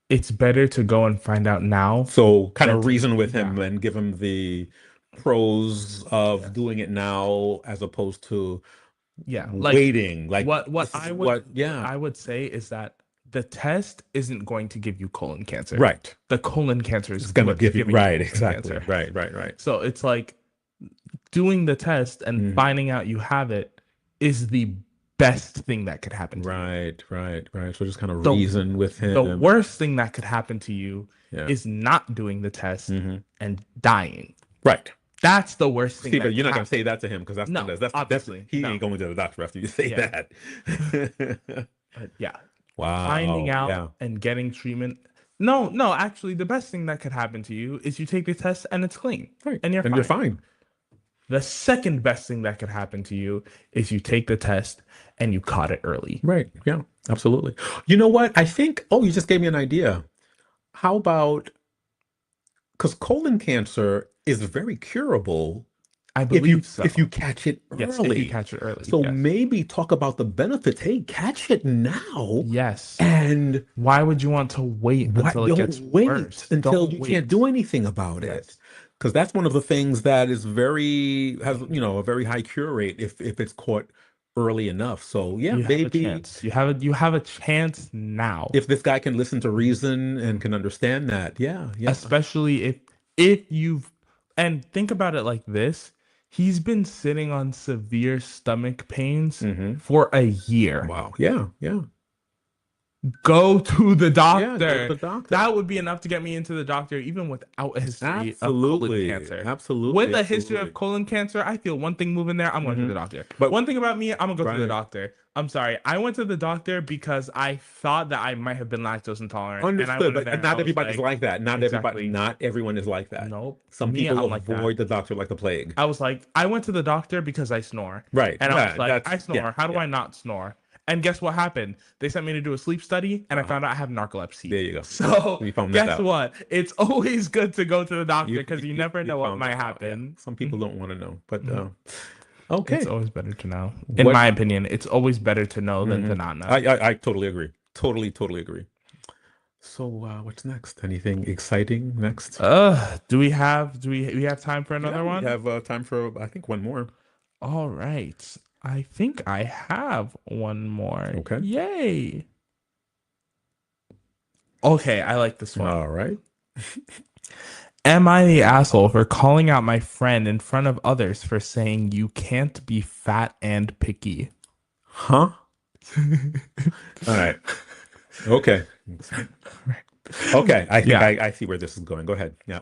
it's better to go and find out now. So kind of reason with him and give him the pros of doing it now as opposed to waiting. Like what I would say is that the test isn't going to give you colon cancer. Right. The colon cancer is going to give you exactly. Cancer. Right. So it's like doing the test and finding out you have it is the best thing that could happen to you. Right. So just kind of reason with him. The worst thing that could happen to you is not doing the test and dying. Right. That's the worst thing. See, but you're not going to say that to him because that's obviously he ain't going to the doctor after you say that. But yeah. Wow. Finding out and getting treatment. No, actually, the best thing that could happen to you is you take the test and it's clean. Right. And you're fine. The second best thing that could happen to you is you take the test and you caught it early. Right. Yeah, absolutely. You know what? I think, you just gave me an idea. How about, because colon cancer is very curable. I believe if you catch it early. Yes, if you catch it early. So maybe talk about the benefits. Hey, catch it now. Yes. And why would you want to wait until it gets worse? Until you can't do anything about it. Because that's one of the things that is has a very high cure rate if it's caught early enough. So maybe you have a chance now. If this guy can listen to reason and can understand that, especially if you've, and think about it like this. He's been sitting on severe stomach pains for a year. Wow. Yeah. Go to the doctor. Yeah, go to the doctor. That would be enough to get me into the doctor, even without a history of colon cancer. Absolutely. With a history of colon cancer, I feel one thing moving there, I'm going to the doctor. But one thing about me, I'm going to go to the doctor. I'm sorry. I went to the doctor because I thought that I might have been lactose intolerant. Understood, but not everybody's like that. Not everyone is like that. Nope. Some people avoid the doctor like the plague. I was like, I went to the doctor because I snore. Right. And I was like, I snore. How do I not snore? And guess what happened? They sent me to do a sleep study, and I found out I have narcolepsy. There you go. So guess what? It's always good to go to the doctor because you never know what might happen. Some people don't want to know, but okay. It's always better to know. In my opinion, it's always better to know than to not know. I totally agree. Totally agree. So what's next? Anything exciting next? Do we have time for another one? We have time for I think one more. All right. I think I have one more. Okay. Yay. Okay, I like this one. All right. Am I the asshole for calling out my friend in front of others for saying you can't be fat and picky? Huh? All right. Okay. Okay. I think I see where this is going. Go ahead. Yeah.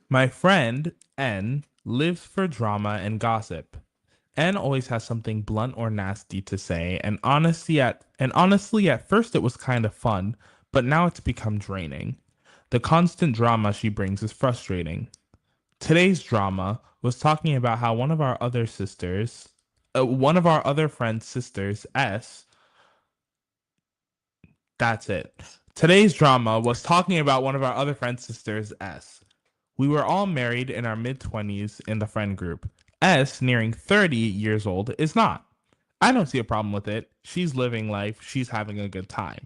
My friend, N, lives for drama and gossip. N always has something blunt or nasty to say, and honestly, at first it was kind of fun, but now it's become draining. The constant drama she brings is frustrating. Today's drama was talking about how one of our other friend's sisters, S. That's it. Today's drama was talking about one of our other friend's sisters, S. We were all married in our mid-20s in the friend group. S, nearing 30 years old, is not. I don't see a problem with it. She's living life. She's having a good time.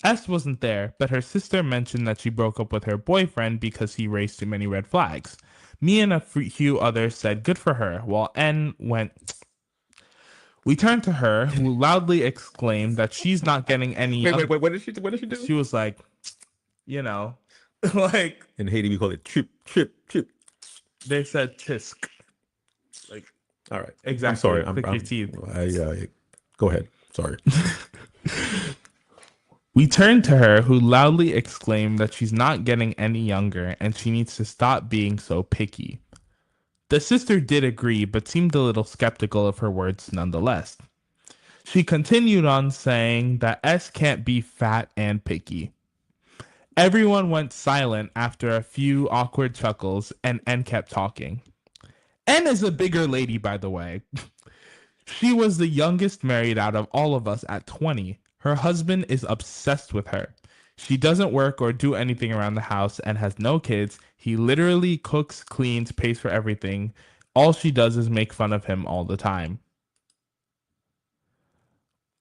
S wasn't there, but her sister mentioned that she broke up with her boyfriend because he raised too many red flags. Me and a few others said good for her, while N went. We turned to her, who loudly exclaimed that she's not getting any. Wait. What did she do? She was like, like in Haiti we call it chip. They said tisk. Like, all right. Exactly. I'm sorry. Click your teeth. Go ahead. Sorry. We turned to her, who loudly exclaimed that she's not getting any younger and she needs to stop being so picky. The sister did agree, but seemed a little skeptical of her words nonetheless. She continued on saying that S can't be fat and picky. Everyone went silent after a few awkward chuckles, and N kept talking. N is a bigger lady, by the way. She was the youngest married out of all of us at 20. Her husband is obsessed with her. She doesn't work or do anything around the house and has no kids. He literally cooks, cleans, pays for everything. All she does is make fun of him all the time.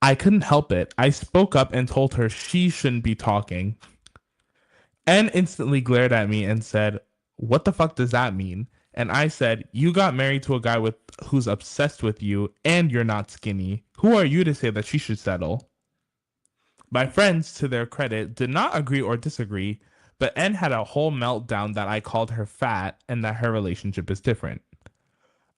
I couldn't help it. I spoke up and told her she shouldn't be talking. N instantly glared at me and said, "What the fuck does that mean?" And I said, "You got married to a guy who's obsessed with you and you're not skinny. Who are you to say that she should settle?" My friends, to their credit, did not agree or disagree, but N had a whole meltdown that I called her fat and that her relationship is different.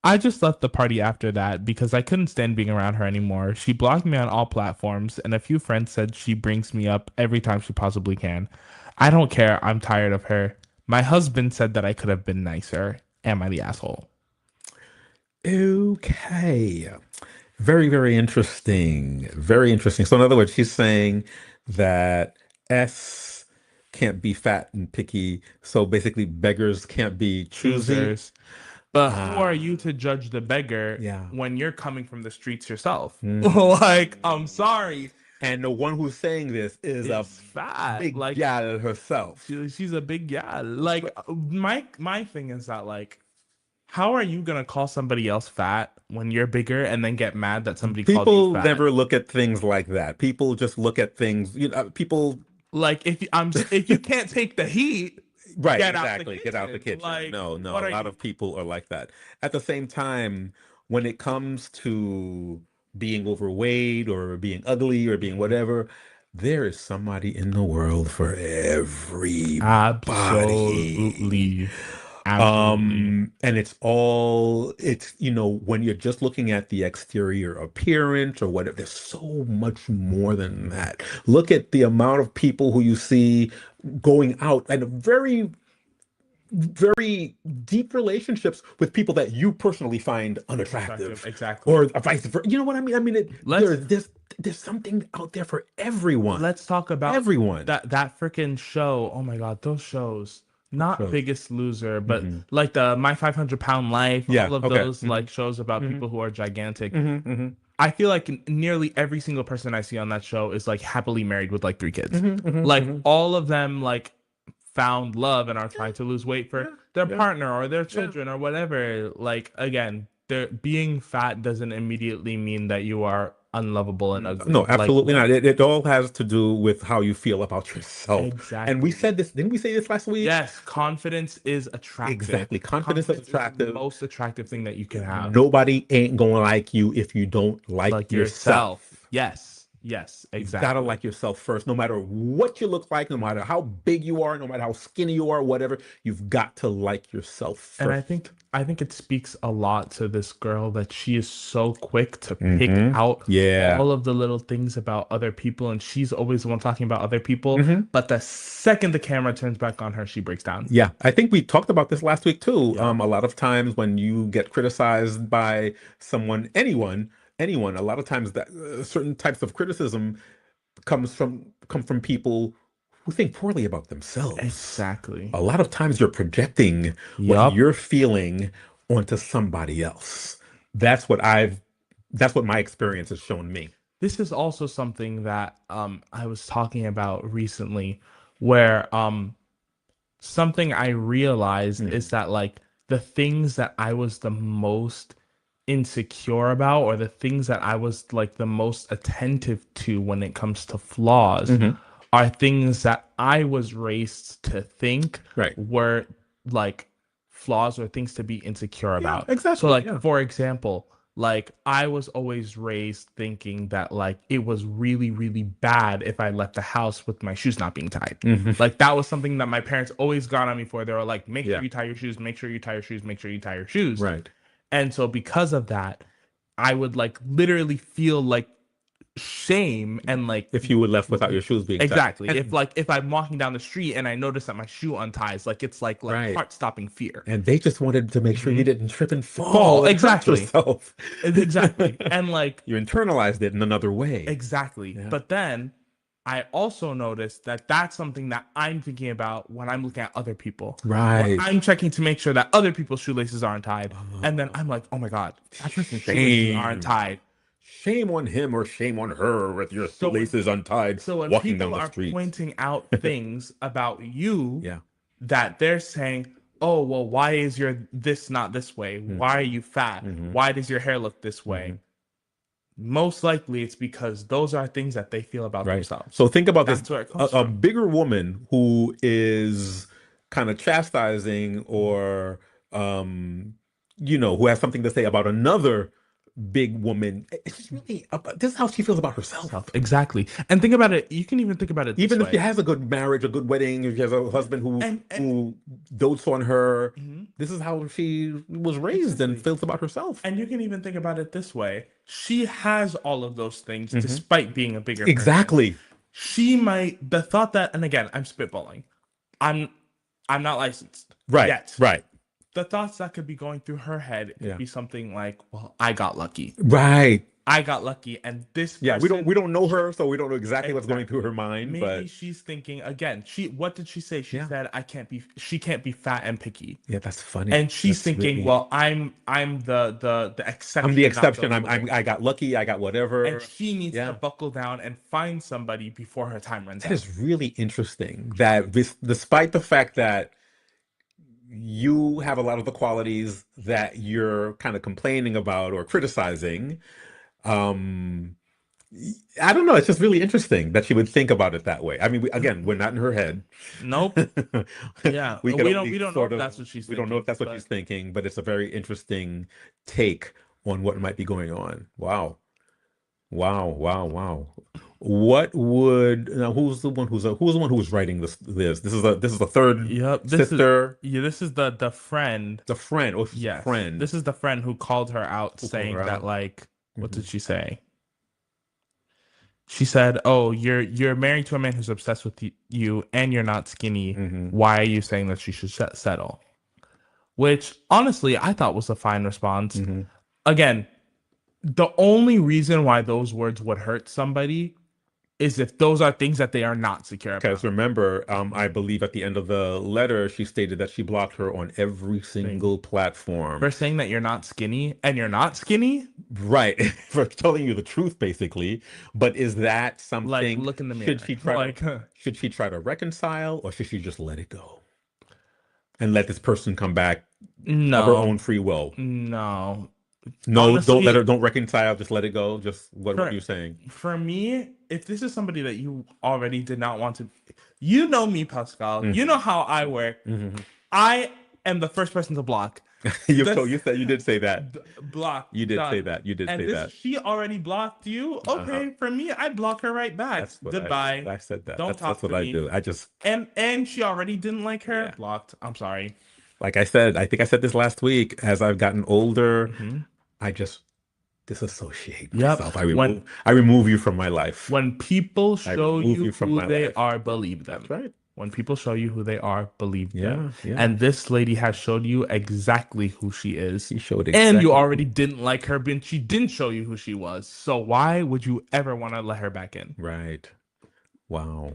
I just left the party after that because I couldn't stand being around her anymore. She blocked me on all platforms, and a few friends said she brings me up every time she possibly can. I don't care. I'm tired of her. My husband said that I could have been nicer. Am I the asshole? Okay. Very, very interesting. Very interesting. So in other words, she's saying that S can't be fat and picky. So basically beggars can't be choosers. But who are you to judge the beggar when you're coming from the streets yourself? Like, I'm sorry. And the one who's saying this is a fat, big like gal herself. She's a big gal. Like, my thing is that, like, how are you gonna call somebody else fat when you're bigger and then get mad that somebody called you fat? People never look at things like that. People just look at things. People like if you can't take the heat, right? Get out the kitchen. Like, no. A lot of people are like that. At the same time, when it comes to being overweight or being ugly or being whatever, there is somebody in the world for everybody. Absolutely. And it's when you're just looking at the exterior appearance or whatever, there's so much more than that. Look at the amount of people who you see going out and very, very deep relationships with people that you personally find unattractive. Exactly. Or vice versa. You know what I mean? I mean, there's something out there for everyone. Let's talk about everyone. That freaking show. Oh my God, those shows. Not Biggest Loser, but like the My 500 Pound Life, all of those like shows about people who are gigantic. I feel like nearly every single person I see on that show is like happily married with like 3 kids. Like all of them like found love and are trying to lose weight for their partner or their children or whatever. Like, again, being fat doesn't immediately mean that you are unlovable and ugly. No, absolutely not. It all has to do with how you feel about yourself. Exactly. And we said this, didn't we say this last week? Yes, confidence is attractive. Exactly. Confidence is attractive. Is the most attractive thing that you can have. Nobody ain't gonna like you if you don't like yourself. Yes, exactly. You gotta like yourself first, no matter what you look like, no matter how big you are, no matter how skinny you are, whatever, you've got to like yourself first. And I think it speaks a lot to this girl that she is so quick to pick out all of the little things about other people, and she's always the one talking about other people. But the second the camera turns back on her, she breaks down. Yeah, I think we talked about this last week too. A lot of times when you get criticized by someone, anyone, a lot of times that certain types of criticism come from people who think poorly about themselves. Exactly. A lot of times you're projecting what you're feeling onto somebody else. That's what my experience has shown me. This is also something that I was talking about recently, where something I realized is that like the things that I was the most insecure about, or the things that I was like the most attentive to when it comes to flaws, are things that I was raised to think were like flaws or things to be insecure about. Exactly. So like for example, like I was always raised thinking that like it was really, really bad if I left the house with my shoes not being tied. Like that was something that my parents always got on me for. They were like, make sure you tie your shoes, make sure you tie your shoes, make sure you tie your shoes. Right. And so because of that, I would like literally feel like shame and like if you were left without your shoes being exactly tied. if I'm walking down the street and I notice that my shoe unties, like it's like heart-stopping fear. And they just wanted to make sure you didn't trip and fall and hurt yourself. Exactly. And like you internalized it in another way. Exactly. But then I also noticed that that's something that I'm thinking about when I'm looking at other people. Right. I'm checking to make sure that other people's shoelaces aren't tied. And then I'm like, oh my God, that person's shoelaces aren't tied. Shame on him or shame on her with your laces untied. So when walking people down the are street. pointing out things about you that they're saying, oh, well, why is your this not this way? Why are you fat? Why does your hair look this way? Most likely it's because those are things that they feel about themselves. So think about That's this. where it comes A from. bigger woman who is kind of chastising or, who has something to say about another big woman. It's really this is how she feels about herself. Exactly. And think about it. You can even think about it this even if way. she has a good marriage, a good wedding, if she has a husband who dotes on her, this is how she was raised and feels about herself. And you can even think about it this way. She has all of those things despite being a bigger Exactly. person. She might the thought that, and again, I'm spitballing. I'm not licensed yet. Right. The thoughts that could be going through her head could be something like, well, I got lucky. Right. I got lucky, and this Yeah, person, we don't know her, so we don't know exactly what's going through her mind. Maybe but she's thinking again. What did she say? She said, she can't be fat and picky. Yeah, that's funny. And she's That's thinking, really... well, I'm the exception. I'm the exception. I got lucky. I got whatever. And she needs to buckle down and find somebody before her time runs out. That is really interesting. That despite the fact that you have a lot of the qualities that you're kind of complaining about or criticizing, I don't know. It's just really interesting that she would think about it that way. I mean, we're not in her head. Nope. Yeah, we don't know if that's what she's. We don't know if that's what she's thinking, but it's a very interesting take on what might be going on. Wow. What would who's the one who was writing this? This is the third sister. This is the friend. The friend. Oh, yes. Friend. This is the friend who called her out, saying that like, what did she say? She said, "Oh, you're married to a man who's obsessed with you, and you're not skinny. Why are you saying that she should settle?" Which honestly, I thought was a fine response. Again, the only reason why those words would hurt somebody is if those are things that they are not secure about. Because remember, I believe at the end of the letter, she stated that she blocked her on every single platform. For saying that you're not skinny, and you're not skinny? Right. For telling you the truth, basically. But is that something... Like, look in the mirror. Should she try to reconcile, or should she just let it go? And let this person come back of her own free will? No. No, honestly, don't reconcile, just let it go. Just what are you saying? For me, if this is somebody that you already did not want to, you know me, Pascal. You know how I work. I am the first person to block. You did say that. Block. You did say that. You did say that. She already blocked you. Okay, for me, I block her right back. Goodbye. I said that. Don't talk that's what I do. I just and she already didn't like her. Yeah. Blocked. I'm sorry. Like I said, I think I said this last week. As I've gotten older, I just disassociate myself. I remove you from my life. When people show you who they are, believe them. That's right. When people show you who they are, believe them. Yeah. And this lady has showed you exactly who she is. She showed exactly. And you already didn't like her, but she didn't show you who she was. So why would you ever want to let her back in? Right. Wow.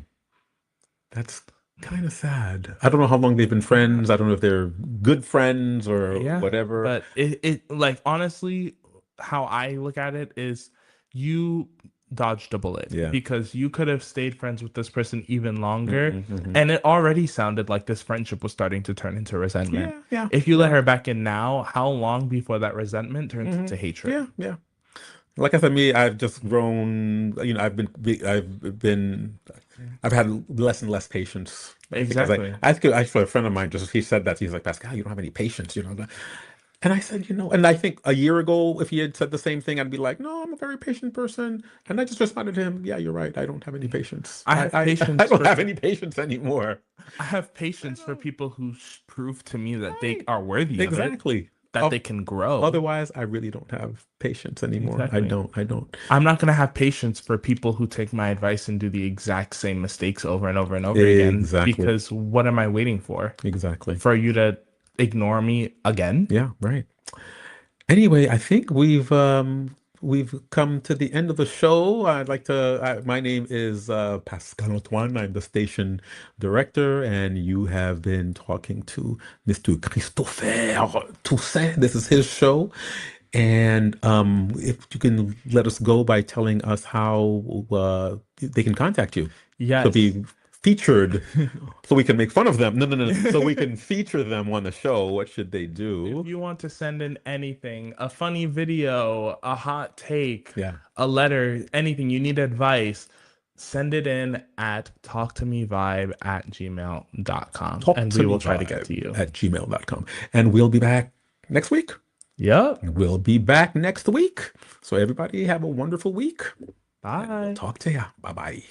That's kind of sad. I don't know how long they've been friends. I don't know if they're good friends or whatever. But it like, honestly, how I look at it is you dodged a bullet because you could have stayed friends with this person even longer. And it already sounded like this friendship was starting to turn into resentment. Yeah. If you let her back in now, how long before that resentment turns into hatred? Yeah. Like I said, me, I've just grown. I've had less and less patience. Because Exactly. I think actually a friend of mine he said that he's like, Pascal, you don't have any patience, And I said, and I think a year ago, if he had said the same thing, I'd be like, no, I'm a very patient person. And I just responded to him, yeah, you're right. I don't have any patience. I have patience. I don't have any patience anymore. I have patience for people who prove to me that they are worthy of it. Exactly. That they can grow. Otherwise, I really don't have patience anymore. Exactly. I don't. I'm not going to have patience for people who take my advice and do the exact same mistakes over and over and over again. Because what am I waiting for? Exactly. For you to ignore me again? Yeah, right. Anyway, I think we've come to the end of the show. I'd like to. My name is Pascal Antoine. I'm the station director, and you have been talking to Mr. Christopher Toussaint. This is his show, and if you can let us go by telling us how they can contact you. Yes. To be featured, so we can make fun of them. No. So we can feature them on the show. What should they do? If you want to send in anything, a funny video, a hot take, Yeah. a letter, anything, you need advice, send it in at talktomevibe@gmail.com. And we will try to get to you. At gmail.com. And we'll be back next week. Yep. We'll be back next week. So everybody have a wonderful week. Bye. Talk to ya. Bye-bye.